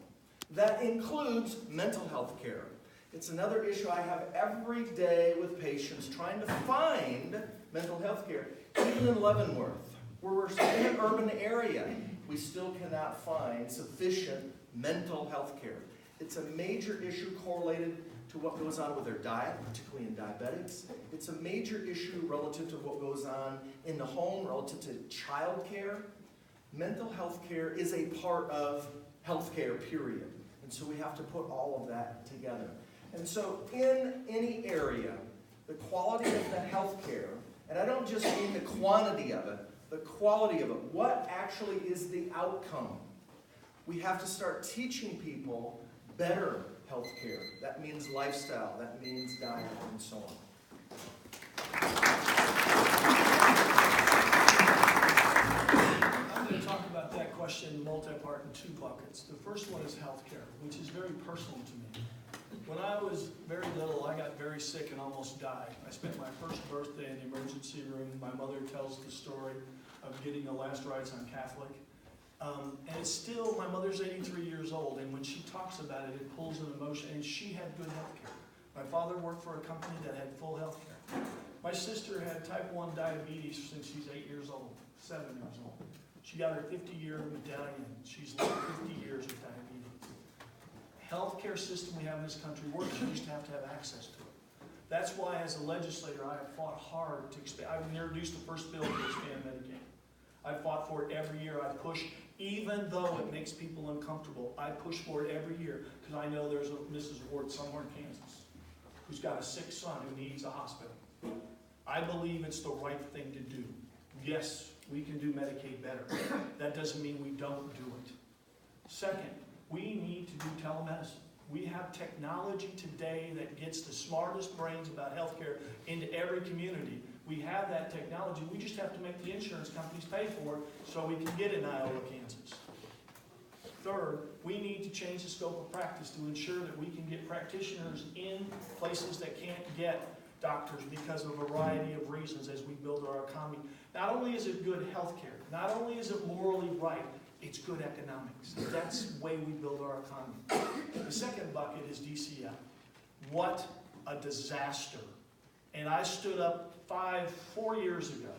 That includes mental health care. It's another issue I have every day with patients trying to find mental health care. Even in Leavenworth, where we're in an urban area, we still cannot find sufficient mental health care. It's a major issue correlated to what goes on with their diet, particularly in diabetics. It's a major issue relative to what goes on in the home, relative to child care. Mental health care is a part of health care, period. And so we have to put all of that together. And so in any area, the quality of the health care, and I don't just mean the quantity of it, the quality of it, what actually is the outcome? We have to start teaching people better health care. That means lifestyle, that means diet, and so on. I'm going to talk about that question multi-part in 2 buckets. The first one is healthcare, which is very personal to me. When I was very little, I got very sick and almost died. I spent my first birthday in the emergency room. My mother tells the story of getting the last rites on Catholic. And it's still, my mother's 83 years old, and when she talks about it, it pulls an emotion, and she had good health care. My father worked for a company that had full health care. My sister had type 1 diabetes since she's 7 years old. She got her 50-year medallion. She's lived 50 years with diabetes. Healthcare system we have in this country works. You just have to have access to it. That's why, as a legislator, I have fought hard to expand. I introduced the first bill to expand Medicaid. I fought for it every year. I push, even though it makes people uncomfortable, I push for it every year because I know there's a Mrs. Ward somewhere in Kansas who's got a sick son who needs a hospital. I believe it's the right thing to do. Yes, we can do Medicaid better. That doesn't mean we don't do it. Second, we need to do telemedicine. We have technology today that gets the smartest brains about healthcare into every community. We have that technology. We just have to make the insurance companies pay for it so we can get it in Iola, Kansas. Third, we need to change the scope of practice to ensure that we can get practitioners in places that can't get doctors because of a variety of reasons as we build our economy. Not only is it good health care, not only is it morally right, it's good economics. That's the way we build our economy. The second bucket is DCF. What a disaster. And I stood up 4 years ago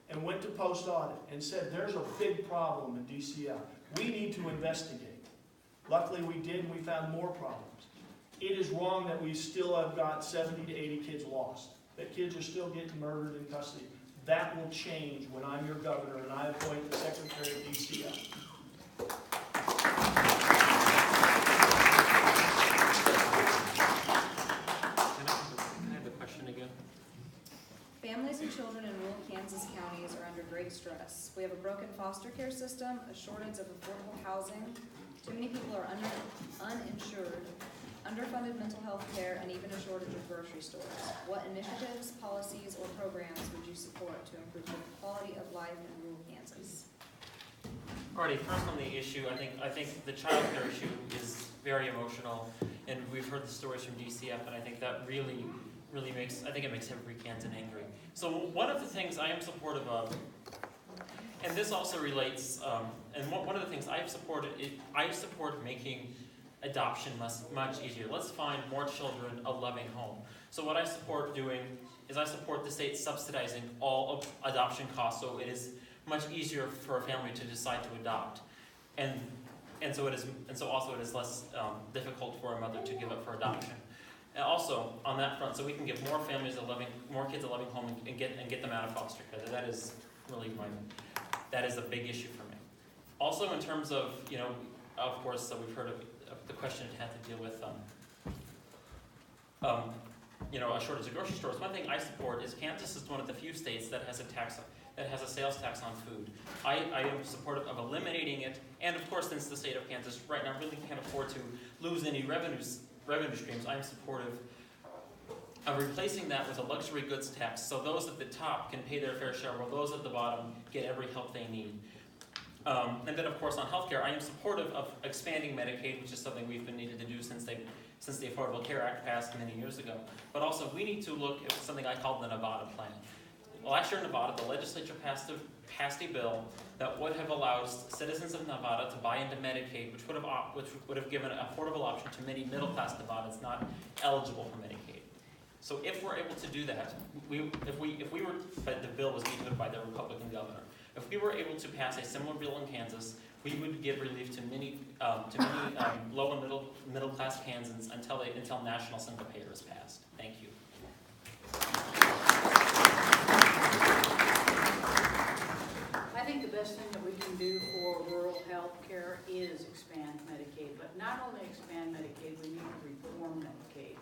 and went to post audit and said there's a big problem in DCF. We need to investigate. Luckily we did, and we found more problems. It is wrong that we still have got 70 to 80 kids lost, that kids are still getting murdered in custody. That will change when I'm your governor and I appoint the Secretary of DCF. stress. We have a broken foster care system, a shortage of affordable housing, too many people are uninsured, underfunded mental health care, and even a shortage of grocery stores. What initiatives, policies, or programs would you support to improve the quality of life in rural Kansas? Alrighty, first on the issue, I think the child care issue is very emotional, and we've heard the stories from DCF, and I think that really makes, I think it makes every Kansan angry. So one of the things I am supportive of, and this also relates, and one of the things I support making adoption much easier. Let's find more children a loving home. So what I support doing is I support the state subsidizing all of adoption costs, so it is much easier for a family to decide to adopt, and so also it is less difficult for a mother to give up for adoption. And also on that front, so we can give more families more kids a loving home and get them out of foster care. That is really that is a big issue for me. Also in terms of, of course, so we've heard of the question it had to deal with a shortage of grocery stores. One thing I support is Kansas is one of the few states that has a sales tax on food. I am supportive of eliminating it, and of course, since the state of Kansas right now really can't afford to lose any revenue streams, I'm supportive of replacing that with a luxury goods tax, so those at the top can pay their fair share, while those at the bottom get every help they need. And then, of course, on healthcare, I am supportive of expanding Medicaid, which is something we've been needed to do since the Affordable Care Act passed many years ago. But also, we need to look at something I call the Nevada plan. Last year in Nevada, the legislature passed a bill that would have allowed citizens of Nevada to buy into Medicaid, which would have given an affordable option to many middle-class Nevadans not eligible for Medicaid. So if we're able to do that, but the bill was vetoed by the Republican governor. If we were able to pass a similar bill in Kansas, we would give relief to many low and middle class Kansans until national single payer is passed. Thank you. I think the best thing that we can do for rural health care is expand Medicaid, but not only expand Medicaid, we need to reform Medicaid.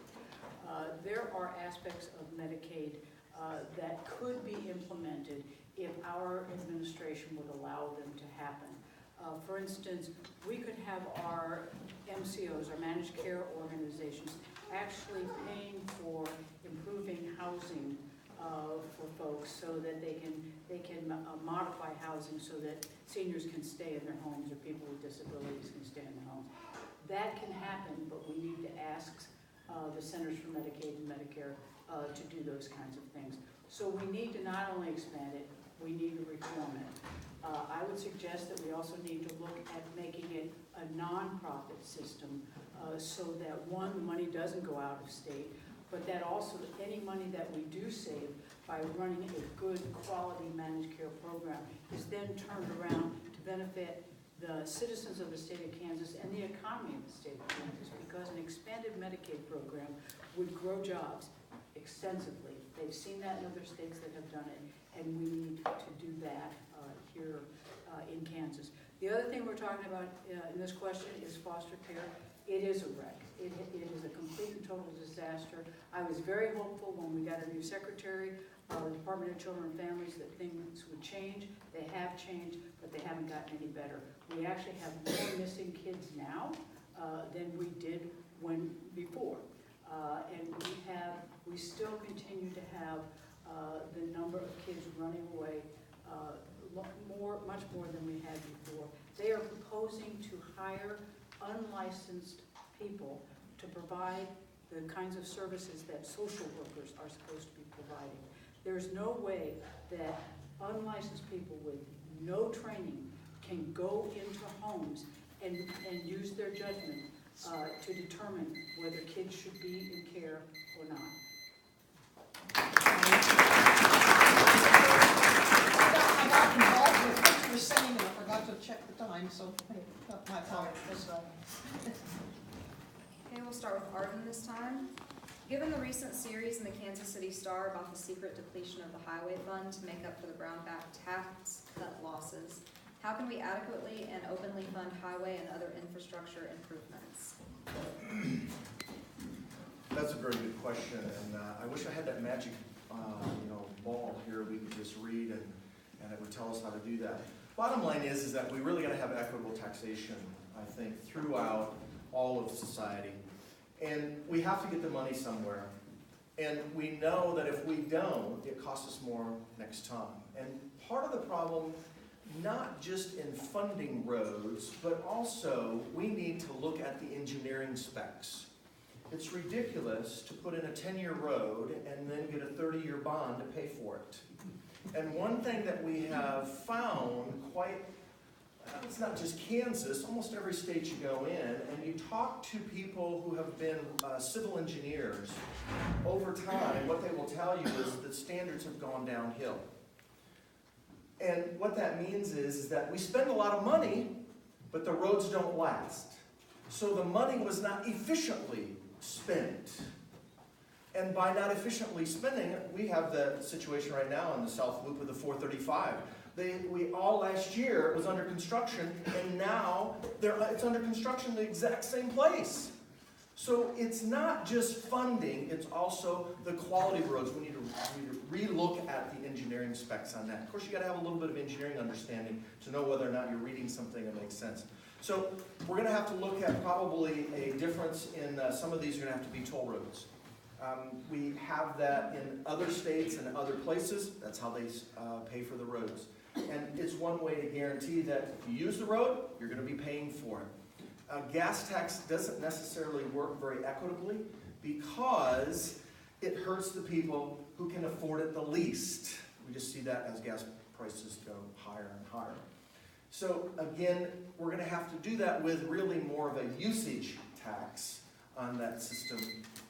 There are aspects of Medicaid that could be implemented if our administration would allow them to happen. For instance, we could have our MCOs, our managed care organizations, actually paying for improving housing for folks so that they can modify housing so that seniors can stay in their homes or people with disabilities can stay in their homes. That can happen, but we need to ask the Centers for Medicaid and Medicare to do those kinds of things. So we need to not only expand it, we need to reform it. I would suggest that we also need to look at making it a nonprofit system so that, one, the money doesn't go out of state, but that also any money that we do save by running a good quality managed care program is then turned around to benefit the citizens of the state of Kansas and the economy of the state of Kansas, because an expanded Medicaid program would grow jobs extensively. They've seen that in other states that have done it, and we need to do that here in Kansas. The other thing we're talking about in this question is foster care. It is a wreck. It is a complete and total disaster. I was very hopeful when we got a new secretary, the Department of Children and Families, that things would change. They have changed, but they haven't gotten any better. We actually have more missing kids now than we did before. And we still continue to have the number of kids running away much more than we had before. They are proposing to hire unlicensed people to provide the kinds of services that social workers are supposed to be providing. There's no way that unlicensed people with no training can go into homes and use their judgment to determine whether kids should be in care or not. I got involved with what you were saying and I forgot to check the time, so my apologies. Okay, we'll start with Arden this time. Given the recent series in the Kansas City Star about the secret depletion of the highway fund to make up for the Brownback tax cut losses, how can we adequately and openly fund highway and other infrastructure improvements? That's a very good question, and I wish I had that magic, ball here we could just read and it would tell us how to do that. Bottom line is that we really gotta have equitable taxation, I think, throughout all of society. And we have to get the money somewhere. And we know that if we don't, it costs us more next time. And part of the problem, not just in funding roads, but also we need to look at the engineering specs. It's ridiculous to put in a 10-year road and then get a 30-year bond to pay for it. And one thing that we have found it's not just Kansas, almost every state you go in, and you talk to people who have been civil engineers, over time, what they will tell you is that standards have gone downhill. And what that means is that we spend a lot of money, but the roads don't last. So the money was not efficiently spent. And by not efficiently spending, we have the situation right now in the South Loop with the 435. We all last year it was under construction, and now it's under construction in the exact same place. So it's not just funding, it's also the quality of roads. We need to re-look at the engineering specs on that. Of course, you gotta have a little bit of engineering understanding to know whether or not you're reading something that makes sense. So we're gonna have to look at probably a difference in, some of these are gonna have to be toll roads. We have that in other states and other places. That's how they pay for the roads. And it's one way to guarantee that if you use the road, you're going to be paying for it. Gas tax doesn't necessarily work very equitably because it hurts the people who can afford it the least. We just see that as gas prices go higher and higher. So again, we're going to have to do that with really more of a usage tax on that system,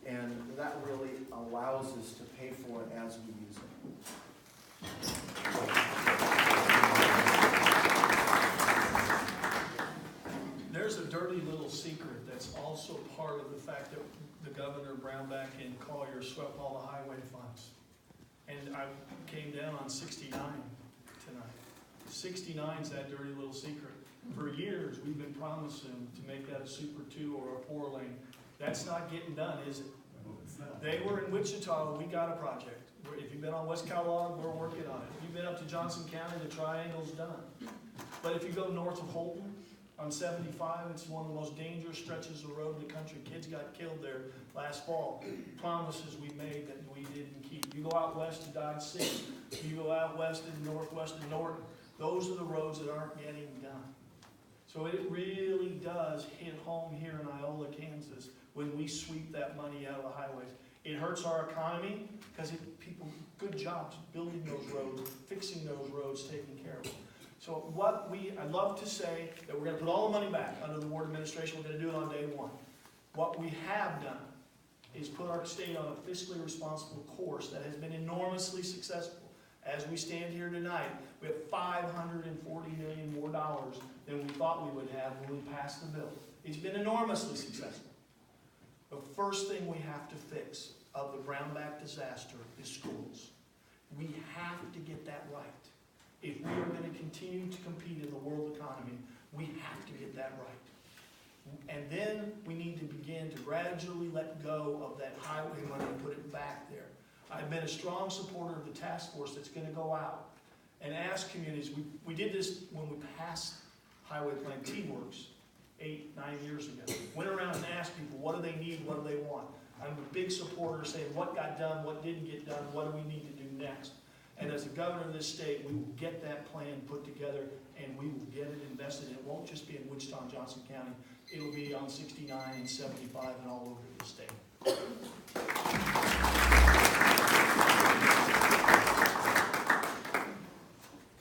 and that really allows us to pay for it as we use it. There's a dirty little secret that's also part of the fact that the Governor Brownback and Collier swept all the highway funds. And I came down on 69 tonight. 69 is that dirty little secret. For years, we've been promising to make that a Super 2 or a 4 lane. That's not getting done, is it? They were in Wichita, we got a project. If you've been on West Kellogg, we're working on it. If you've been up to Johnson County, the triangle's done. But if you go north of Holton, on 75, it's one of the most dangerous stretches of road in the country. Kids got killed there last fall. Promises we made that we didn't keep. You go out west to Dodge City. You go out west in northwest of Norton. Those are the roads that aren't getting done. So it really does hit home here in Iola, Kansas, when we sweep that money out of the highways. It hurts our economy because people, good jobs building those roads, fixing those roads, taking care of them. So I'd love to say that we're going to put all the money back under the Ward administration. We're going to do it on day one. What we have done is put our state on a fiscally responsible course that has been enormously successful. As we stand here tonight, we have $540 million more than we thought we would have when we passed the bill. It's been enormously successful. The first thing we have to fix of the Brownback disaster is schools. We have to get that right. If we are going to continue to compete in the world economy, we have to get that right. And then we need to begin to gradually let go of that highway money and put it back there. I've been a strong supporter of the task force that's going to go out and ask communities. We did this when we passed Highway Plan T-Works 8, 9 years ago. Went around and asked people, what do they need, what do they want? I'm a big supporter saying what got done, what didn't get done, what do we need to do next? And as the governor of this state, we will get that plan put together and we will get it invested in. It won't just be in Wichita and Johnson County. It'll be on 69 and 75 and all over the state.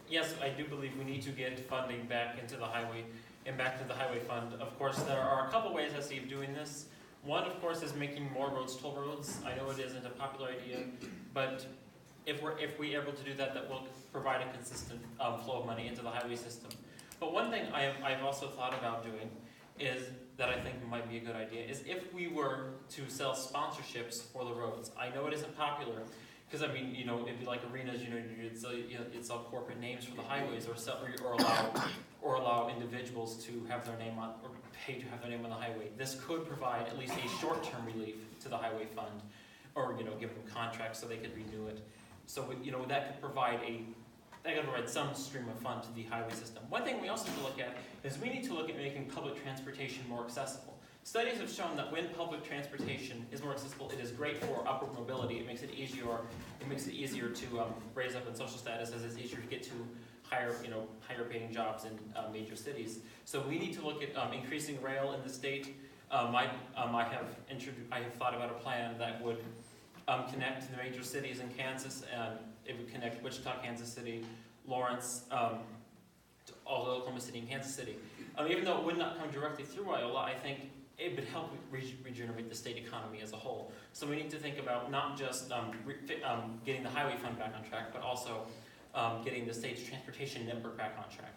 Yes, I do believe we need to get funding back into the highway and back to the highway fund. Of course, there are a couple ways I see of doing this. One, of course, is making more roads toll roads. I know it isn't a popular idea, but if we're able to do that, that will provide a consistent flow of money into the highway system. But one thing I've also thought about doing is that I think might be a good idea is if we were to sell sponsorships for the roads. I know it isn't popular because I mean, it'd be like arenas. You'd sell corporate names for the highways, or allow individuals to have their name on, or pay to have their name on the highway. This could provide at least a short-term relief to the highway fund, or give them contracts so they could renew it. So that could provide that can provide some stream of fund to the highway system. One thing we also have to look at is we need to look at making public transportation more accessible. Studies have shown that when public transportation is more accessible, it is great for upward mobility. It makes it easier to raise up in social status, as it's easier to get to higher paying jobs in major cities. So we need to look at increasing rail in the state. I have thought about a plan that would connect the major cities in Kansas, and it would connect Wichita, Kansas City, Lawrence, to all of Oklahoma City and Kansas City. Even though it would not come directly through Iola, I think it would help regenerate the state economy as a whole. So we need to think about not just getting the highway fund back on track, but also getting the state's transportation network back on track.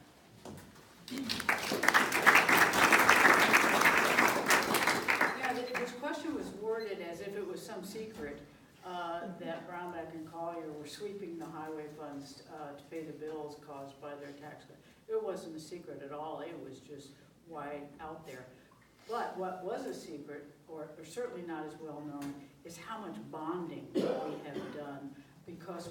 Yeah, this question was worded as if it was some secret that Brownback and Collier were sweeping the highway funds to pay the bills caused by their tax cut. It wasn't a secret at all. It was just wide out there. But what was a secret, or certainly not as well known, is how much bonding we have done, because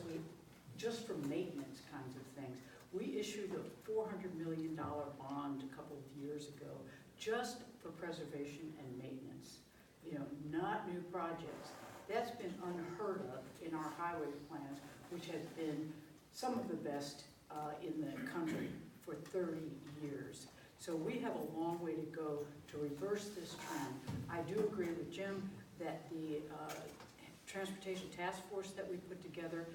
just for maintenance kinds of things. We issued a $400 million bond a couple of years ago, just for preservation and maintenance. Not new projects. That's been unheard of in our highway plans, which has been some of the best in the country for 30 years. So we have a long way to go to reverse this trend. I do agree with Jim that the transportation task force that we put together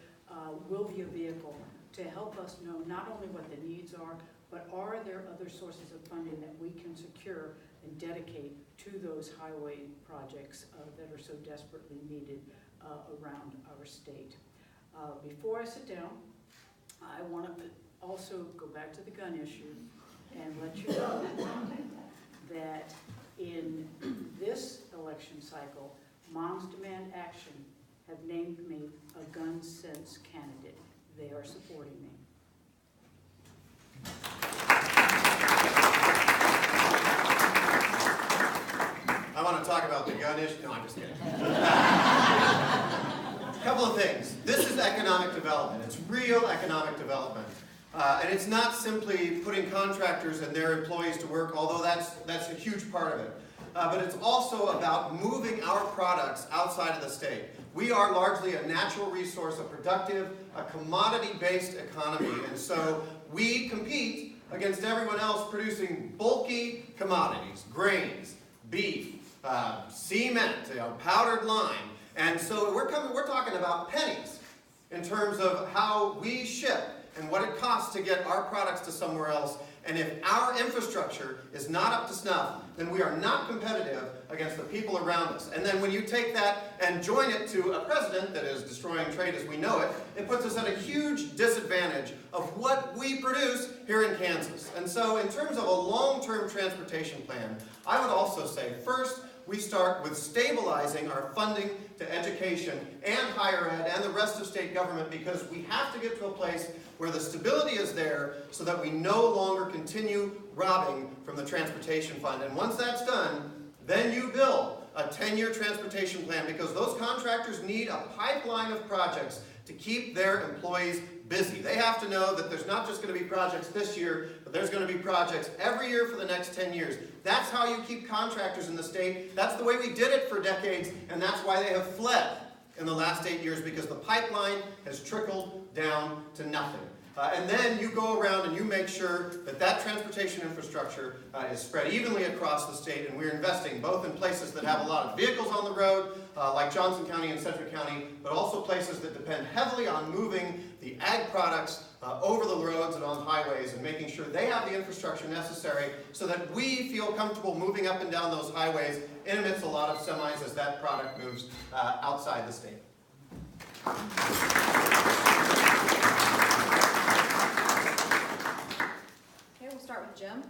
will be a vehicle to help us know not only what the needs are, but are there other sources of funding that we can secure and dedicate to those highway projects that are so desperately needed around our state. Before I sit down, I want to also go back to the gun issue and let you know that in this election cycle, Moms Demand Action have named me a gun sense candidate. They are supporting me. I want to talk about the gun issue. No, I'm just kidding. A couple of things. This is economic development. It's real economic development. And it's not simply putting contractors and their employees to work, although that's a huge part of it. But it's also about moving our products outside of the state. We are largely a natural resource, a commodity-based economy, and so we compete against everyone else producing bulky commodities, grains, beef, cement, powdered lime, and so we're talking about pennies in terms of how we ship and what it costs to get our products to somewhere else. And if our infrastructure is not up to snuff, then we are not competitive against the people around us. And then when you take that and join it to a president that is destroying trade as we know it, it puts us at a huge disadvantage of what we produce here in Kansas. And so in terms of a long-term transportation plan, I would also say, first, we start with stabilizing our funding to education and higher ed and the rest of state government, because we have to get to a place where the stability is there so that we no longer continue robbing from the transportation fund. And once that's done, then you build a 10-year transportation plan, because those contractors need a pipeline of projects to keep their employees busy. They have to know that there's not just going to be projects this year, but there's going to be projects every year for the next 10 years. That's how you keep contractors in the state. That's the way we did it for decades, and that's why they have fled in the last 8 years, because the pipeline has trickled down to nothing. And then you go around and you make sure that that transportation infrastructure is spread evenly across the state, and we're investing both in places that have a lot of vehicles on the road, like Johnson County and Central County, but also places that depend heavily on moving the ag products over the roads and on highways, and making sure they have the infrastructure necessary so that we feel comfortable moving up and down those highways in amidst a lot of semis as that product moves outside the state. Okay, we'll start with Jim.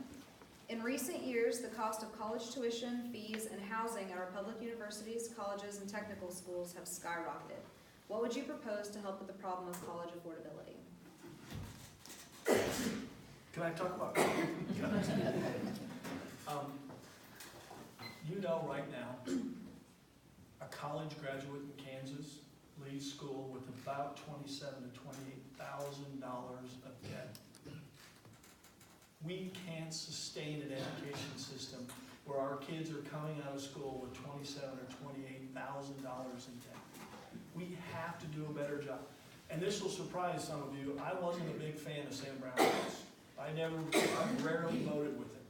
In recent years, the cost of college tuition, fees, and housing at our public universities, colleges, and technical schools have skyrocketed. What would you propose to help with the problem of college affordability? Can I talk about you know right now, a college graduate in Kansas leaves school with about $27,000 to $28,000 of debt. We can't sustain an education system where our kids are coming out of school with $27,000 or $28,000 in debt. We have to do a better job. And this will surprise some of you. I wasn't a big fan of Sam Brown's house. I rarely voted with him,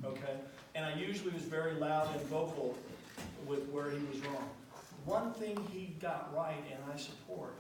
okay? And I usually was very loud and vocal with where he was wrong. One thing he got right, and I support,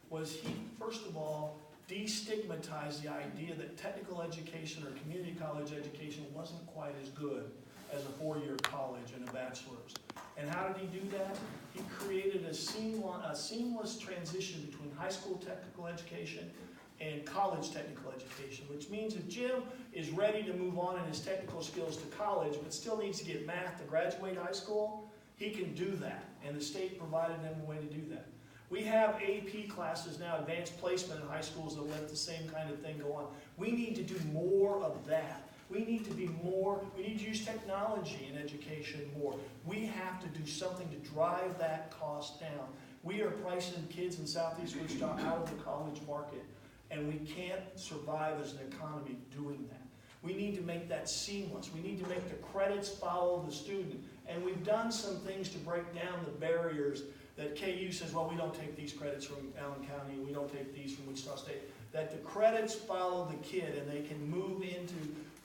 was he, first of all, destigmatized the idea that technical education or community college education wasn't quite as good as a four-year college and a bachelor's. And how did he do that? He created a seamless transition between high school technical education and college technical education, which means if Jim is ready to move on in his technical skills to college, but still needs to get math to graduate high school, he can do that, and the state provided him a way to do that. We have AP classes now, advanced placement in high schools, that let the same kind of thing go on. We need to do more of that. We need to use technology in education more. We have to do something to drive that cost down. We are pricing kids in Southeast Wichita out of the college market, and we can't survive as an economy doing that. We need to make that seamless. We need to make the credits follow the student. And we've done some things to break down the barriers that KU says, well, we don't take these credits from Allen County, we don't take these from Wichita State. That the credits follow the kid and they can move into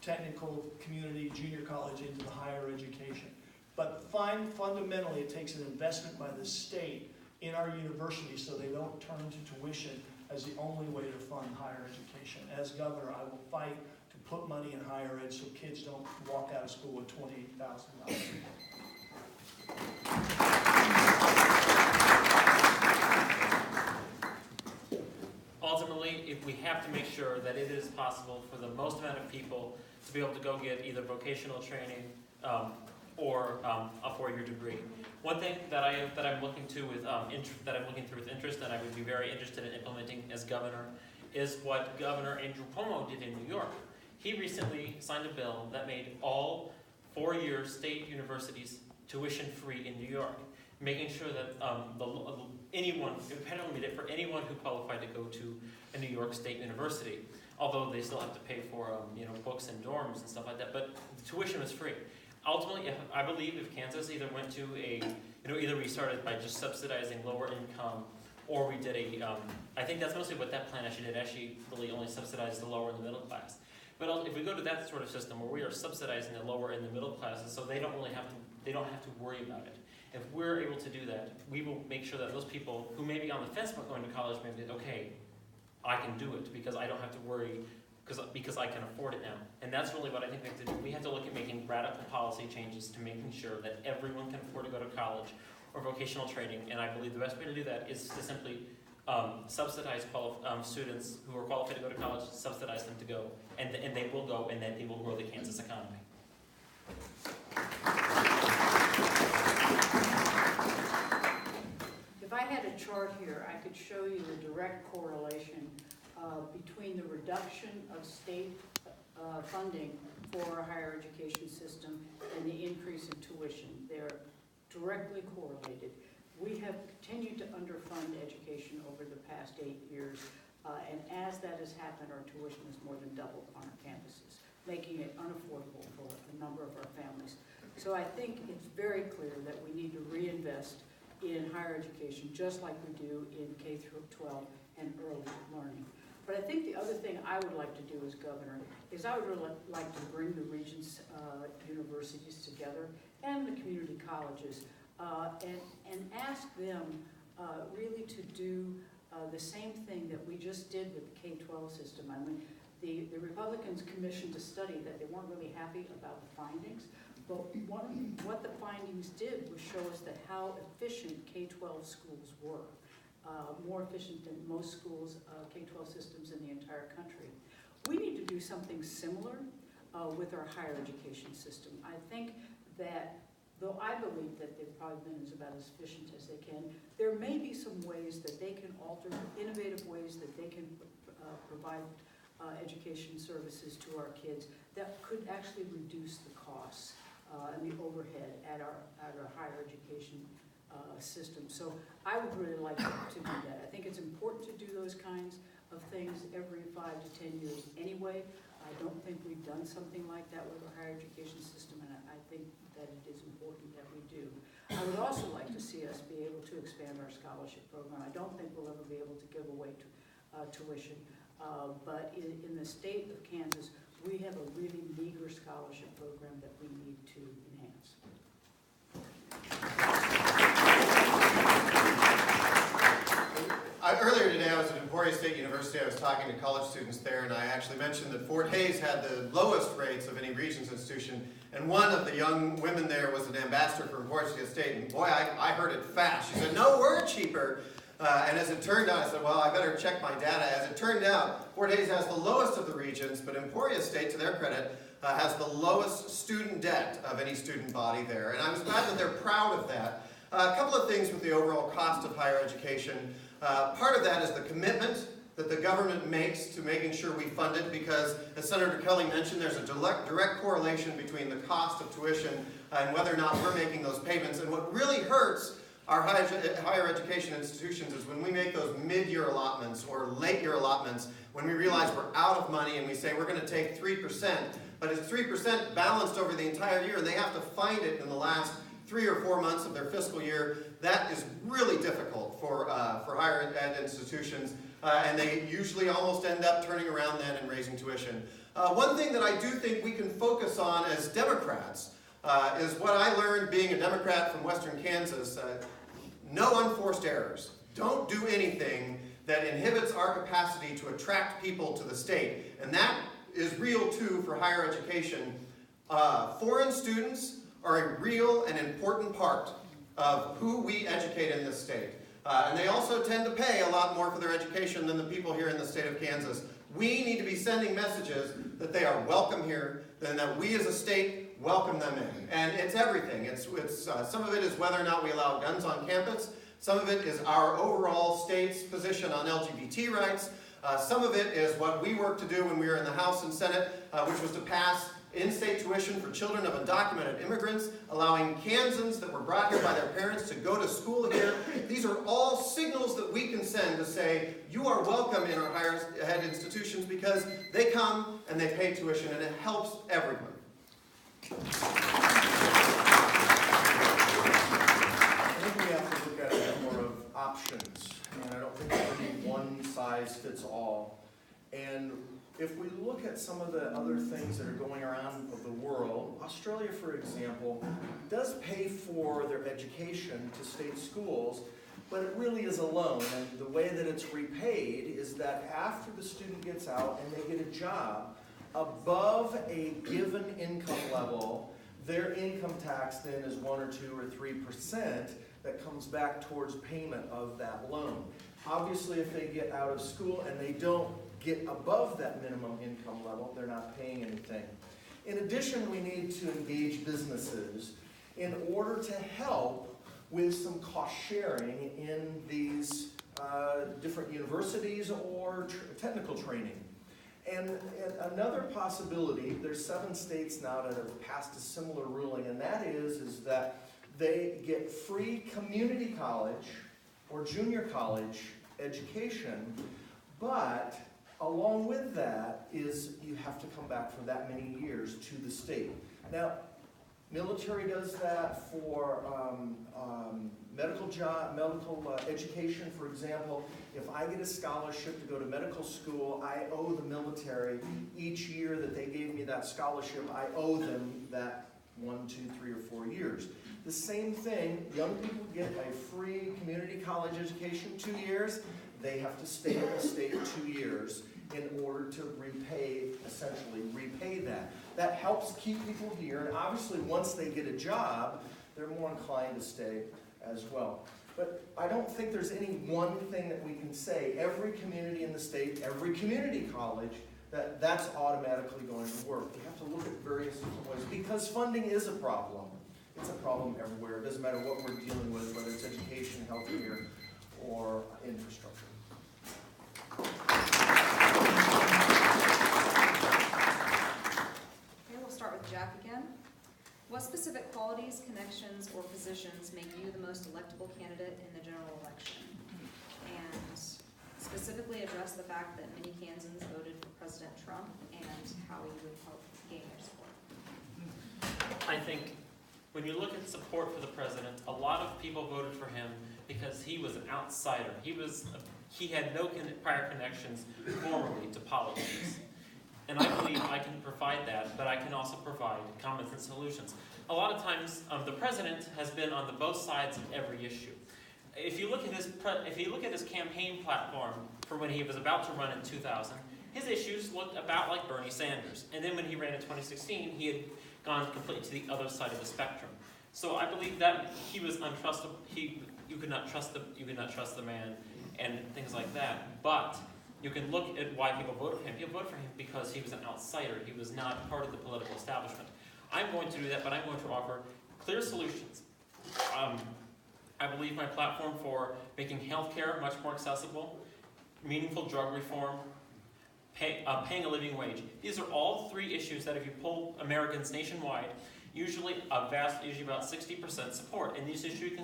technical community, junior college, into the higher education. But fundamentally, it takes an investment by the state in our universities so they don't turn to tuition as the only way to fund higher education. As governor, I will fight to put money in higher ed so kids don't walk out of school with $28,000. Ultimately, if we have to make sure that it is possible for the most amount of people to be able to go get either vocational training or a four-year degree. One thing that I'm looking to with with interest, and I would be very interested in implementing as governor, is what Governor Andrew Cuomo did in New York. He recently signed a bill that made all four-year state universities tuition-free in New York, making sure that anyone who qualified to go to a New York State university, although they still have to pay for books and dorms and stuff like that, but the tuition was free. Ultimately, I believe if Kansas either went to either we started by just subsidizing lower income, or we did I think that's mostly what that plan actually did, really only subsidized the lower and the middle class. But if we go to that sort of system where we are subsidizing the lower and the middle classes, so they don't have to worry about it. If we're able to do that, we will make sure that those people who may be on the fence about going to college may be, okay, I can do it because I don't have to worry because I can afford it now. And that's really what I think we have to do. We have to look at making radical policy changes to making sure that everyone can afford to go to college or vocational training. And I believe the best way to do that is to simply subsidize students who are qualified to go to college, subsidize them to go, and they will go, and then they will grow the Kansas economy. If I had a chart here, I could show you the direct correlation between the reduction of state funding for our higher education system and the increase in tuition. They're directly correlated. We have continued to underfund education over the past 8 years, and as that has happened, our tuition has more than doubled on our campuses, making it unaffordable for a number of our families. So I think it's very clear that we need to reinvest in higher education, just like we do in K through 12 and early learning. But I think the other thing I would like to do as governor is I would really like to bring the region's universities together and the community colleges and ask them really to do the same thing that we just did with the K-12 system. I mean, the Republicans commissioned a study that they weren't really happy about the findings, but what the findings did was show us that how efficient K-12 schools were. More efficient than most schools, K-12 systems in the entire country. We need to do something similar with our higher education system. I think that, though I believe that they've probably been about as efficient as they can, there may be some ways that they can alter, innovative ways that they can provide education services to our kids that could actually reduce the costs and the overhead at our higher education system. So I would really like to do that. I think it's important to do those kinds of things every 5 to 10 years anyway. I don't think we've done something like that with our higher education system, and I think that it is important that we do. I would also like to see us be able to expand our scholarship program. I don't think we'll ever be able to give away tuition, but in the state of Kansas, we have a really meager scholarship program that we need to enhance. Earlier today, I was at Emporia State University. I was talking to college students there, and I actually mentioned that Fort Hays had the lowest rates of any Regents institution, and one of the young women there was an ambassador for Emporia State, and boy, I heard it fast. She said, "No, we're cheaper." And as it turned out, I said, well, I better check my data. As it turned out, Fort Hays has the lowest of the Regents, but Emporia State, to their credit, has the lowest student debt of any student body there. And I was glad that they're proud of that. A couple of things with the overall cost of higher education. Part of that is the commitment that the government makes to making sure we fund it, because, as Senator Kelly mentioned, there's a direct correlation between the cost of tuition and whether or not we're making those payments. And what really hurts our higher education institutions is when we make those mid-year allotments or late-year allotments, when we realize we're out of money and we say we're going to take 3%, but it's 3% balanced over the entire year, and they have to find it in the last 3 or 4 months of their fiscal year. That is really difficult for higher ed institutions, and they usually almost end up turning around then and raising tuition. One thing that I do think we can focus on as Democrats is what I learned being a Democrat from Western Kansas. No unforced errors. Don't do anything that inhibits our capacity to attract people to the state. And that is real too for higher education. Foreign students are a real and important part of who we educate in this state. And they also tend to pay a lot more for their education than the people here in the state of Kansas. We need to be sending messages that they are welcome here, and that we as a state welcome them in. And it's everything. Some of it is whether or not we allow guns on campus. Some of it is our overall state's position on LGBT rights. Some of it is what we worked to do when we were in the House and Senate, which was to pass in-state tuition for children of undocumented immigrants, allowing Kansans that were brought here by their parents to go to school here. These are all signals that we can send to say, you are welcome in our higher ed institutions, because they come and they pay tuition, and it helps everyone. I think we have to look at a number of options, and I don't think there's any one size fits all. And if we look at some of the other things that are going around of the world, Australia, for example, does pay for their education to state schools, but it really is a loan. And the way that it's repaid is that after the student gets out and they get a job, above a given income level, their income tax then is 1 or 2 or 3% that comes back towards payment of that loan. Obviously, if they get out of school and they don't get above that minimum income level, they're not paying anything. In addition, we need to engage businesses in order to help with some cost sharing in these different universities or technical training. And another possibility, there's 7 states now that have passed a similar ruling, and that is that they get free community college or junior college education, but along with that is you have to come back for that many years to the state. Now, military does that for medical education, for example. If I get a scholarship to go to medical school, I owe the military each year that they gave me that scholarship, I owe them that 1, 2, 3, or 4 years. The same thing, young people get a free community college education 2 years. They have to stay in the state 2 years in order to essentially repay that. That helps keep people here, and obviously once they get a job, they're more inclined to stay as well. But I don't think there's any one thing that we can say. Every community in the state, every community college, that's automatically going to work. We have to look at various different ways, because funding is a problem. It's a problem everywhere. It doesn't matter what we're dealing with, whether it's education, healthcare, or infrastructure. Okay, we'll start with Jack again. What what specific qualities, connections, or positions make you the most electable candidate in the general election? And specifically address the fact that many Kansans voted for President Trump and how you would help gain their support. I think when you look at support for the president, a lot of people voted for him because he was an outsider. He had no prior connections formally to politics. And I believe I can provide that, but I can also provide common sense solutions. A lot of times, the president has been on both sides of every issue. If you look at his campaign platform for when he was about to run in 2000, his issues looked about like Bernie Sanders. And then when he ran in 2016, he had gone completely to the other side of the spectrum. So I believe that he was untrustable. You could not trust the man, and things like that. But you can look at why people voted for him. People voted for him because he was an outsider. He was not part of the political establishment. I'm going to do that, but I'm going to offer clear solutions. I believe my platform for making healthcare much more accessible, meaningful drug reform, paying a living wage. These are all three issues that if you poll Americans nationwide, usually about 60% support. And these issues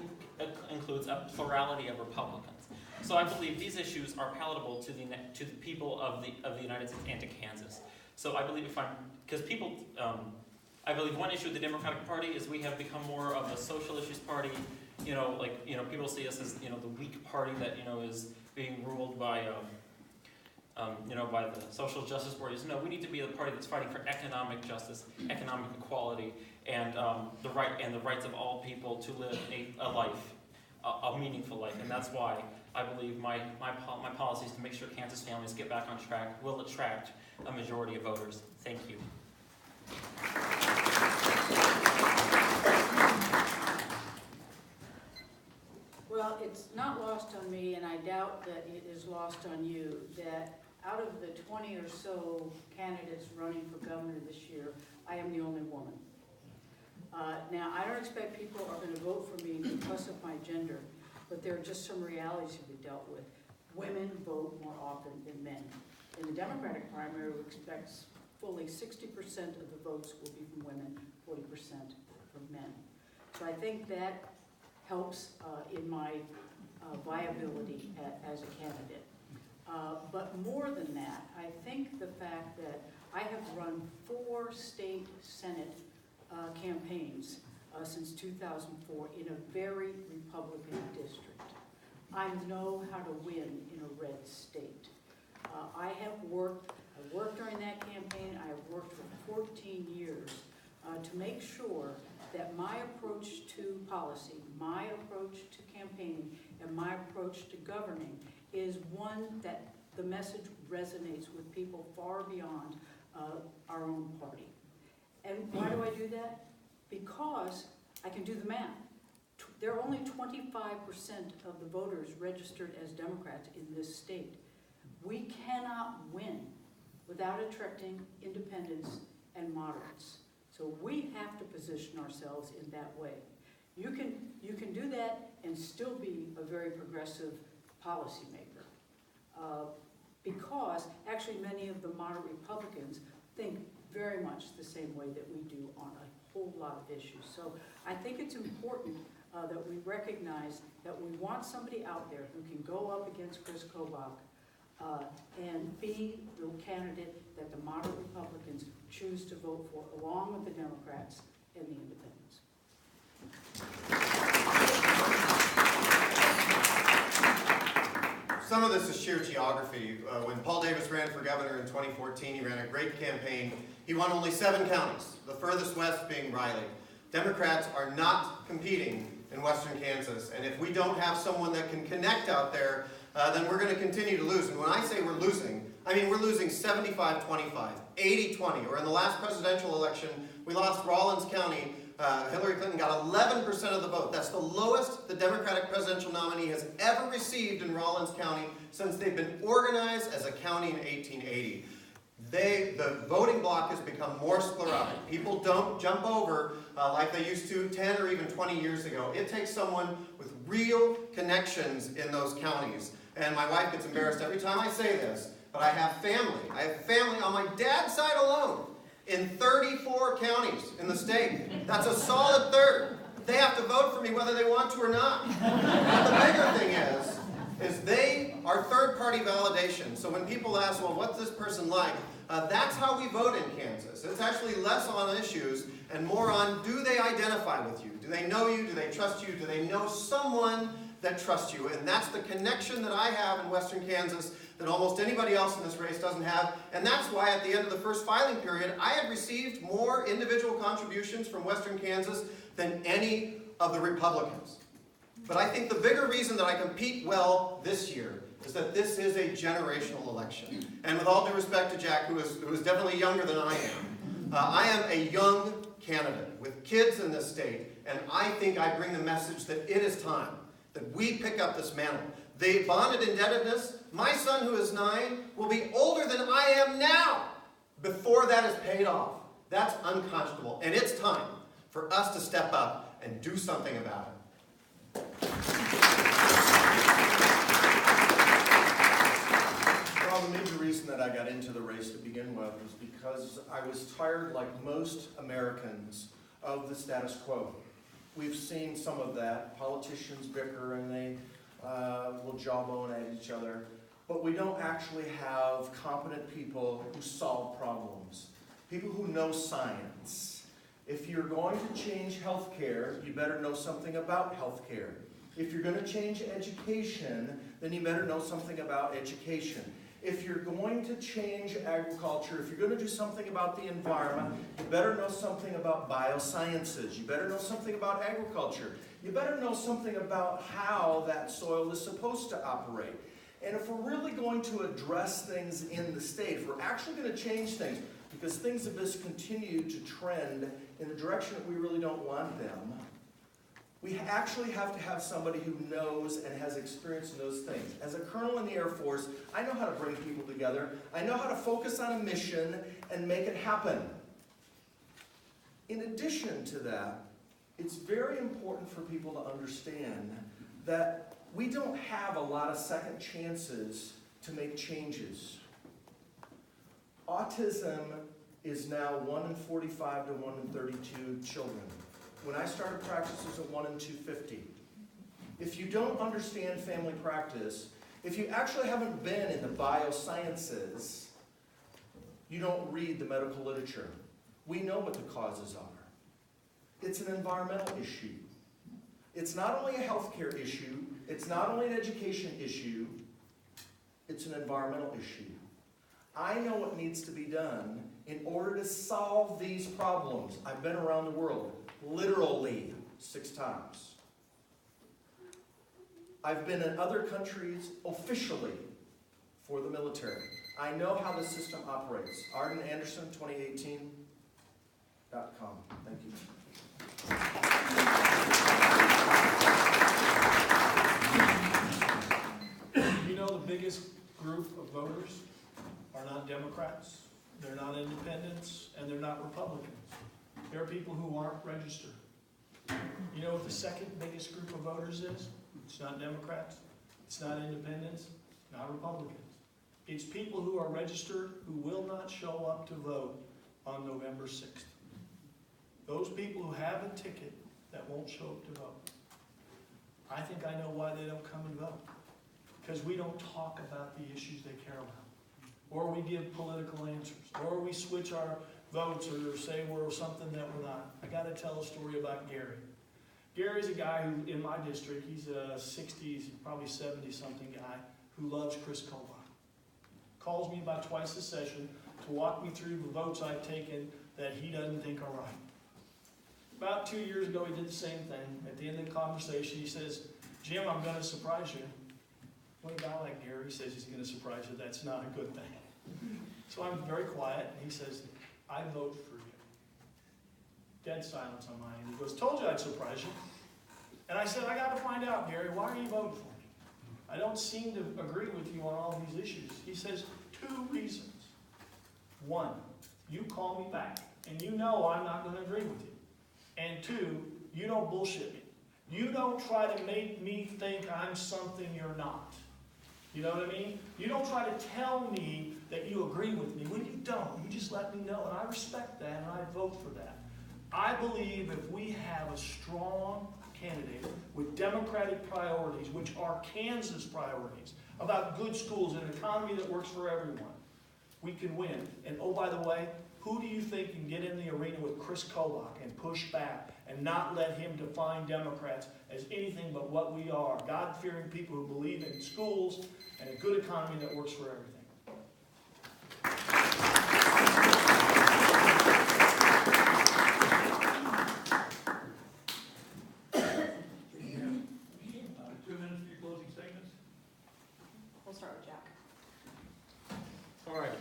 includes a plurality of Republicans. So I believe these issues are palatable to the people of the United States and to Kansas. So I believe I believe one issue with the Democratic Party is we have become more of a social issues party. People see us as the weak party that is being ruled by by the social justice parties. No, we need to be the party that's fighting for economic justice, economic equality, and the rights of all people to live a life, a meaningful life. And that's why I believe my policies to make sure Kansas families get back on track will attract a majority of voters. Thank you. Well, it's not lost on me, and I doubt that it is lost on you, that out of the 20 or so candidates running for governor this year, I am the only woman. Now, I don't expect people are going to vote for me because of my gender, but there are just some realities to be dealt with. Women vote more often than men. In the Democratic primary, we expect fully 60% of the votes will be from women, 40% from men. So I think that helps in my viability as a candidate. But more than that, I think the fact that I have run 4 state Senate campaigns since 2004 in a very Republican district. I know how to win in a red state. I worked during that campaign. I have worked for 14 years to make sure that my approach to policy, my approach to campaigning, and my approach to governing is one that the message resonates with people far beyond our own party. And why do I do that? Because I can do the math. There are only 25% of the voters registered as Democrats in this state. We cannot win without attracting independents and moderates. So we have to position ourselves in that way. You can do that and still be a very progressive policymaker. Because actually many of the moderate Republicans think very much the same way that we do on a whole lot of issues. So I think it's important that we recognize that we want somebody out there who can go up against Chris Kobach and be the candidate that the moderate Republicans choose to vote for, along with the Democrats and the independents. Some of this is sheer geography. When Paul Davis ran for governor in 2014, he ran a great campaign. He won only 7 counties, the furthest west being Riley. Democrats are not competing in western Kansas, and if we don't have someone that can connect out there, then we're going to continue to lose. And when I say we're losing, I mean we're losing 75-25, 80-20, or in the last presidential election, we lost Rawlins County. Hillary Clinton got 11% of the vote. That's the lowest the Democratic presidential nominee has ever received in Rawlins County since they've been organized as a county in 1880. The voting bloc has become more sclerotic. People don't jump over like they used to 10 or even 20 years ago. It takes someone with real connections in those counties. And my wife gets embarrassed every time I say this, but I have family. I have family on my dad's side alone in 34 4 counties in the state. That's a solid third. They have to vote for me whether they want to or not. But the bigger thing is they are third-party validation. So when people ask, well, what's this person like? That's how we vote in Kansas. It's actually less on issues and more on, do they identify with you? Do they know you? Do they trust you? Do they know someone that trusts you? And that's the connection that I have in Western Kansas that almost anybody else in this race doesn't have. And that's why at the end of the first filing period, I had received more individual contributions from Western Kansas than any of the Republicans. But I think the bigger reason that I compete well this year is that this is a generational election. And with all due respect to Jack, who is definitely younger than I am a young candidate with kids in this state, and I think I bring the message that it is time that we pick up this mantle. The bonded indebtedness, my son who is 9 will be older than I am now before that is paid off. That's unconscionable, and it's time for us to step up and do something about it. Well, the major reason that I got into the race to begin with was because I was tired, like most Americans, of the status quo. We've seen some of that. Politicians bicker and they will jawbone at each other. But we don't actually have competent people who solve problems. People who know science. If you're going to change healthcare, you better know something about healthcare. If you're going to change education, then you better know something about education. If you're going to change agriculture, if you're going to do something about the environment, you better know something about biosciences. You better know something about agriculture. You better know something about how that soil is supposed to operate. And if we're really going to address things in the state, if we're actually going to change things, because things have just continued to trend in the direction that we really don't want them, we actually have to have somebody who knows and has experience in those things. As a colonel in the Air Force, I know how to bring people together. I know how to focus on a mission and make it happen. In addition to that, it's very important for people to understand that we don't have a lot of second chances to make changes. Autism is now 1 in 45 to 1 in 32 children. When I started practice, it was a 1 in 250. If you don't understand family practice, if you actually haven't been in the biosciences, you don't read the medical literature. We know what the causes are. It's an environmental issue. It's not only a healthcare issue, it's not only an education issue, it's an environmental issue. I know what needs to be done in order to solve these problems. I've been around the world, literally 6 times. I've been in other countries officially for the military. I know how the system operates. Arden Anderson, 2018.com. Thank you. You know, the biggest group of voters are not Democrats, they're not independents, and they're not Republicans. There are people who aren't registered. You know what the second biggest group of voters is? It's not Democrats, it's not independents, not Republicans. It's people who are registered who will not show up to vote on November 6th. Those people who have a ticket that won't show up to vote. I think I know why they don't come and vote. Because we don't talk about the issues they care about. Or we give political answers. Or we switch our votes or say we're something that we're not. I got to tell a story about Gary. Gary's a guy who, in my district, he's a 60s, probably 70-something guy who loves Chris Kobach. Calls me about twice a session to walk me through the votes I've taken that he doesn't think are right. About 2 years ago, he did the same thing. At the end of the conversation, he says, "Jim, I'm going to surprise you." When a guy like Gary says he's going to surprise you, that's not a good thing. So I'm very quiet, and he says, "I vote for you." Dead silence on my end. He goes, "Told you I'd surprise you." And I said, "I got to find out, Gary, why are you voting for me? I don't seem to agree with you on all these issues." He says, 2 reasons. 1, you call me back, and you know I'm not going to agree with you. And 2, you don't bullshit me. You don't try to make me think I'm something you're not. You know what I mean? You don't try to tell me that you agree with me when you don't. You just let me know, and I respect that, and I vote for that. I believe if we have a strong candidate with Democratic priorities, which are Kansas priorities, about good schools and an economy that works for everyone, we can win. And oh, by the way, who do you think can get in the arena with Chris Kobach and push back and not let him define Democrats as anything but what we are? God-fearing people who believe in schools and a good economy that works for everything. We have 2 minutes for your closing statements. We'll start with Jack. All right.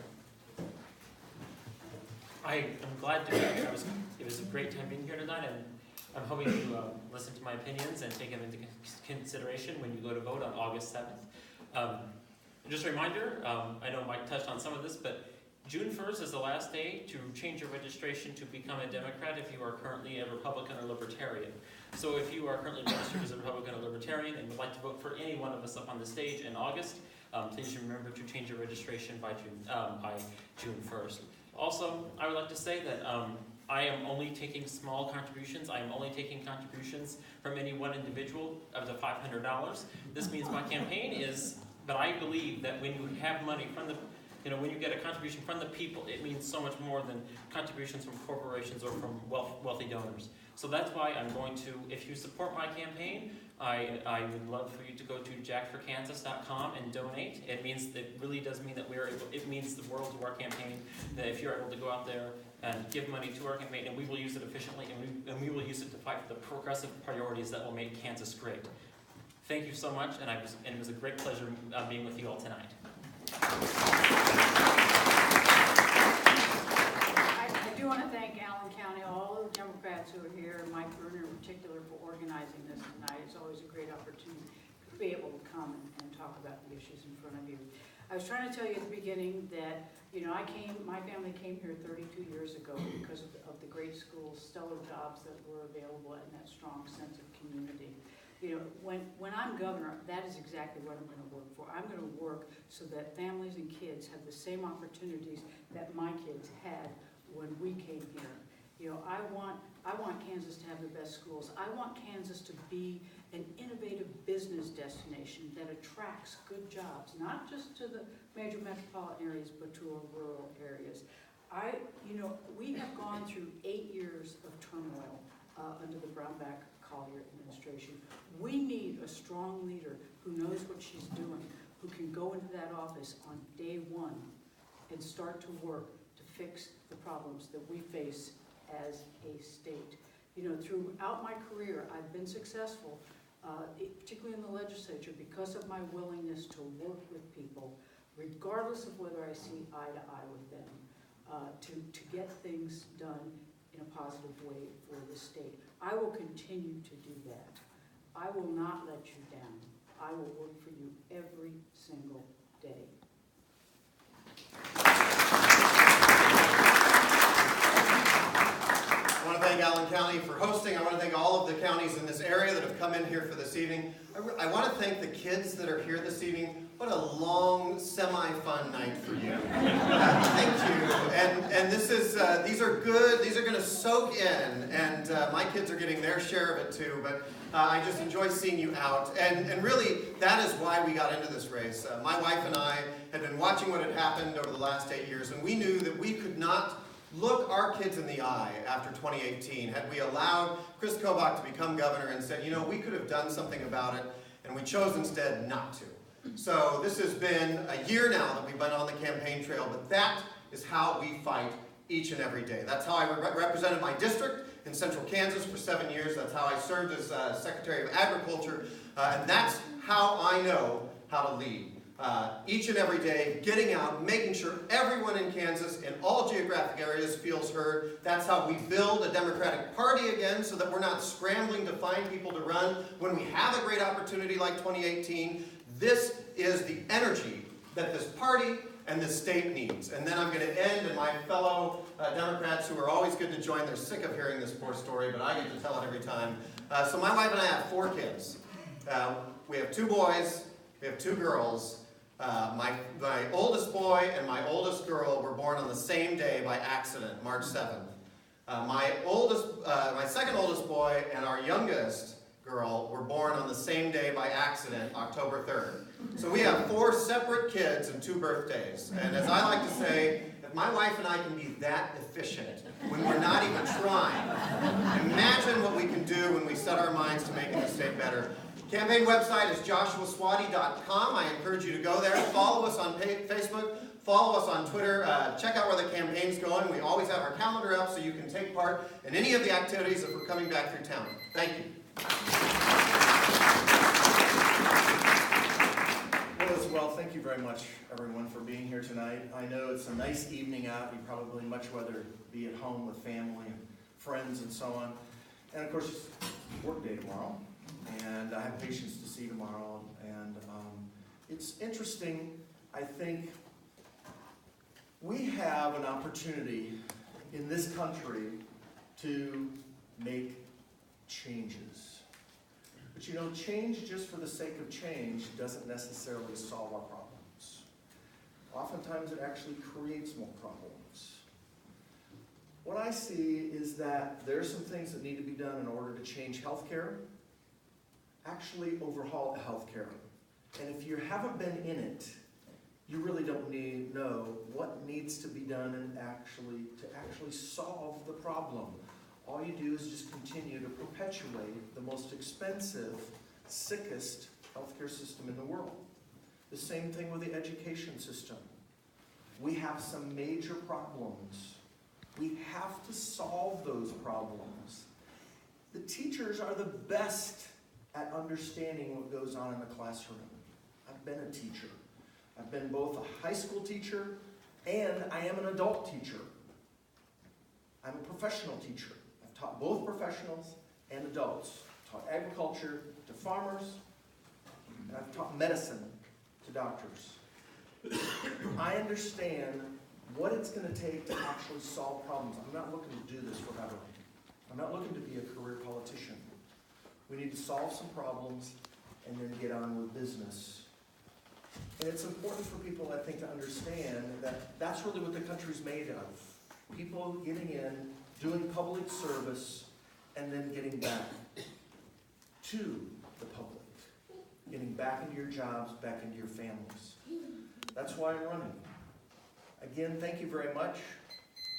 I am glad to be here. It was a great time being here tonight, and I'm hoping you listen to my opinions and take them into consideration when you go to vote on August 7th. Just a reminder, I know Mike touched on some of this, but June 1st is the last day to change your registration to become a Democrat if you are currently a Republican or Libertarian. So if you are currently registered as a Republican or Libertarian and would like to vote for any one of us up on the stage in August, please remember to change your registration by June 1st. Also, I would like to say that I am only taking small contributions. I am only taking contributions from any one individual up to $500. This means my campaign is, but I believe that when you have money from the, when you get a contribution from the people, it means so much more than contributions from corporations or from wealthy donors. So that's why I'm going to, if you support my campaign, I would love for you to go to jackforkansas.com and donate. It really does mean that it means the world to our campaign, that if you're able to go out there and give money to our campaign, and we will use it efficiently, and we will use it to fight for the progressive priorities that will make Kansas great. Thank you so much, and it was a great pleasure being with you all tonight. I do want to thank Allen County, all the Democrats who are here, and Mike Bruner in particular for organizing this tonight. It's always a great opportunity to be able to come and talk about the issues in front of you. I was trying to tell you at the beginning that, my family came here 32 years ago because of the great schools, stellar jobs that were available, and that strong sense of community. When I'm governor, that is exactly what I'm going to work for. I'm going to work so that families and kids have the same opportunities that my kids had when we came here. I want Kansas to have the best schools. I want Kansas to be an innovative business destination that attracts good jobs, not just to the major metropolitan areas, but to our rural areas. We have gone through 8 years of turmoil under the Brownback-Collier administration. We need a strong leader who knows what she's doing, who can go into that office on day one and start to work to fix the problems that we face as a state. Throughout my career, I've been successful, particularly in the legislature, because of my willingness to work with people, regardless of whether I see eye to eye with them, to get things done in a positive way for the state. I will continue to do that. I will not let you down. I will work for you every single day. I want to thank Allen County for hosting. I want to thank all of the counties in this area that have come in here for this evening. I want to thank the kids that are here this evening. What a long, semi-fun night for you. Thank you. And these are good. These are going to soak in. And my kids are getting their share of it too. But I just enjoy seeing you out. And really, that is why we got into this race. My wife and I had been watching what had happened over the last 8 years. And we knew that we could not look our kids in the eye after 2018 had we allowed Chris Kobach to become governor and said, we could have done something about it, and we chose instead not to. So this has been a year now that we've been on the campaign trail, but that is how we fight each and every day. That's how I represented my district in central Kansas for 7 years. That's how I served as Secretary of Agriculture, and that's how I know how to lead. Each and every day, getting out, making sure everyone in Kansas in all geographic areas feels heard. That's how we build a Democratic Party again, so that we're not scrambling to find people to run when we have a great opportunity like 2018. This is the energy that this party and this state needs. And then I'm going to end, and my fellow Democrats who are always good to join, they're sick of hearing this poor story, but I get to tell it every time. So my wife and I have 4 kids. We have 2 boys, we have 2 girls. My oldest boy and my oldest girl were born on the same day by accident, March 7th. My second oldest boy and our youngest girl were born on the same day by accident, October 3rd. So we have 4 separate kids and 2 birthdays. And as I like to say, if my wife and I can be that efficient when we're not even trying, imagine what we can do when we set our minds to making the state better. Campaign website is joshuaswati.com. I encourage you to go there. Follow us on Facebook. Follow us on Twitter. Check out where the campaign's going. We always have our calendar up so you can take part in any of the activities if we're coming back through town. Thank you. Well, as well, thank you very much, everyone, for being here tonight. I know it's a nice evening out. You'd probably much rather be at home with family and friends and so on. And of course, it's work day tomorrow, and I have patients to see tomorrow. And it's interesting, I think, we have an opportunity in this country to make changes. But you know, change just for the sake of change doesn't necessarily solve our problems. Oftentimes it actually creates more problems. What I see is that there are some things that need to be done in order to change healthcare, actually overhaul healthcare. And if you haven't been in it, you really don't know what needs to be done and to actually solve the problem. All you do is just continue to perpetuate the most expensive, sickest healthcare system in the world. The same thing with the education system. We have some major problems. We have to solve those problems. The teachers are the best at understanding what goes on in the classroom. I've been a teacher. I've been both a high school teacher and I am an adult teacher. I'm a professional teacher. I've taught both professionals and adults. I've taught agriculture to farmers, and I've taught medicine to doctors. I understand what it's going to take to actually solve problems. I'm not looking to do this forever. I'm not looking to be a career politician. We need to solve some problems and then get on with business. And it's important for people, I think, to understand that that's really what the country's made of. People getting in, doing public service, and then getting back to the public. Getting back into your jobs, back into your families. That's why I'm running. Again, thank you very much.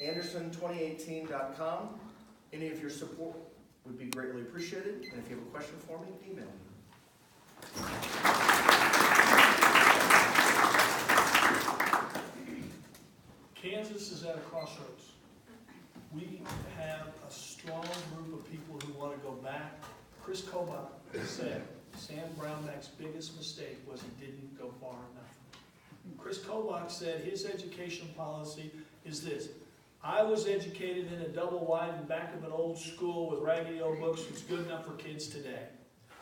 Anderson2018.com. Any of your support would be greatly appreciated. And if you have a question for me, email me. Kansas is at a crossroads. We have a strong group of people who want to go back. Chris Kobach said Sam Brownback's biggest mistake was he didn't go far enough. Chris Kobach said his education policy is this: I was educated in a double wide in the back of an old school with raggedy old books that's good enough for kids today.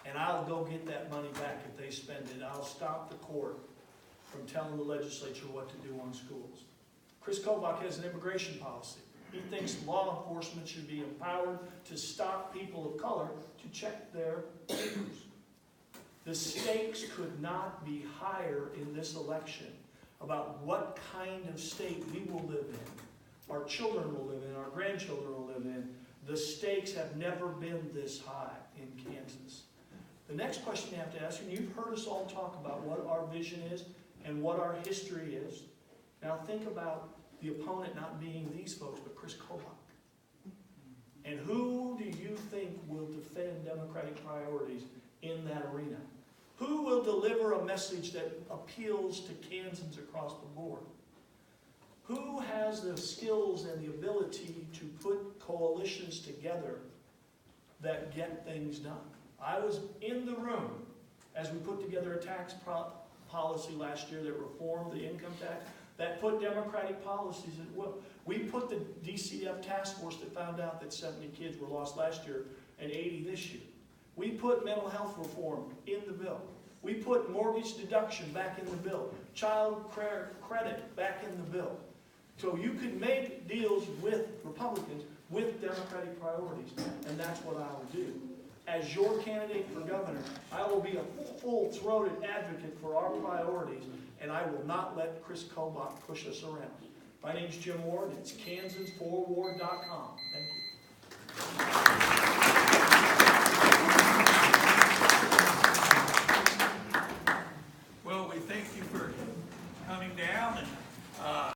And I'll go get that money back if they spend it. I'll stop the court from telling the legislature what to do on schools. Chris Kobach has an immigration policy. He thinks law enforcement should be empowered to stop people of color to check their papers. The stakes could not be higher in this election about what kind of state we will live in, our children will live in, our grandchildren will live in. The stakes have never been this high in Kansas. The next question you have to ask, and you've heard us all talk about what our vision is and what our history is. Now think about the opponent not being these folks, but Chris Kobach. And who do you think will defend Democratic priorities in that arena? Who will deliver a message that appeals to Kansans across the board? Who has the skills and the ability to put coalitions together that get things done? I was in the room as we put together a tax policy last year that reformed the income tax, that put Democratic policies at will. We put the DCF task force that found out that 70 kids were lost last year and 80 this year. We put mental health reform in the bill. We put mortgage deduction back in the bill. Child credit back in the bill. So you could make deals with Republicans with Democratic priorities, and that's what I will do. As your candidate for governor, I will be a full-throated advocate for our priorities, and I will not let Chris Kobach push us around. My name's Jim Ward. It's kansas4ward.com. Thank you.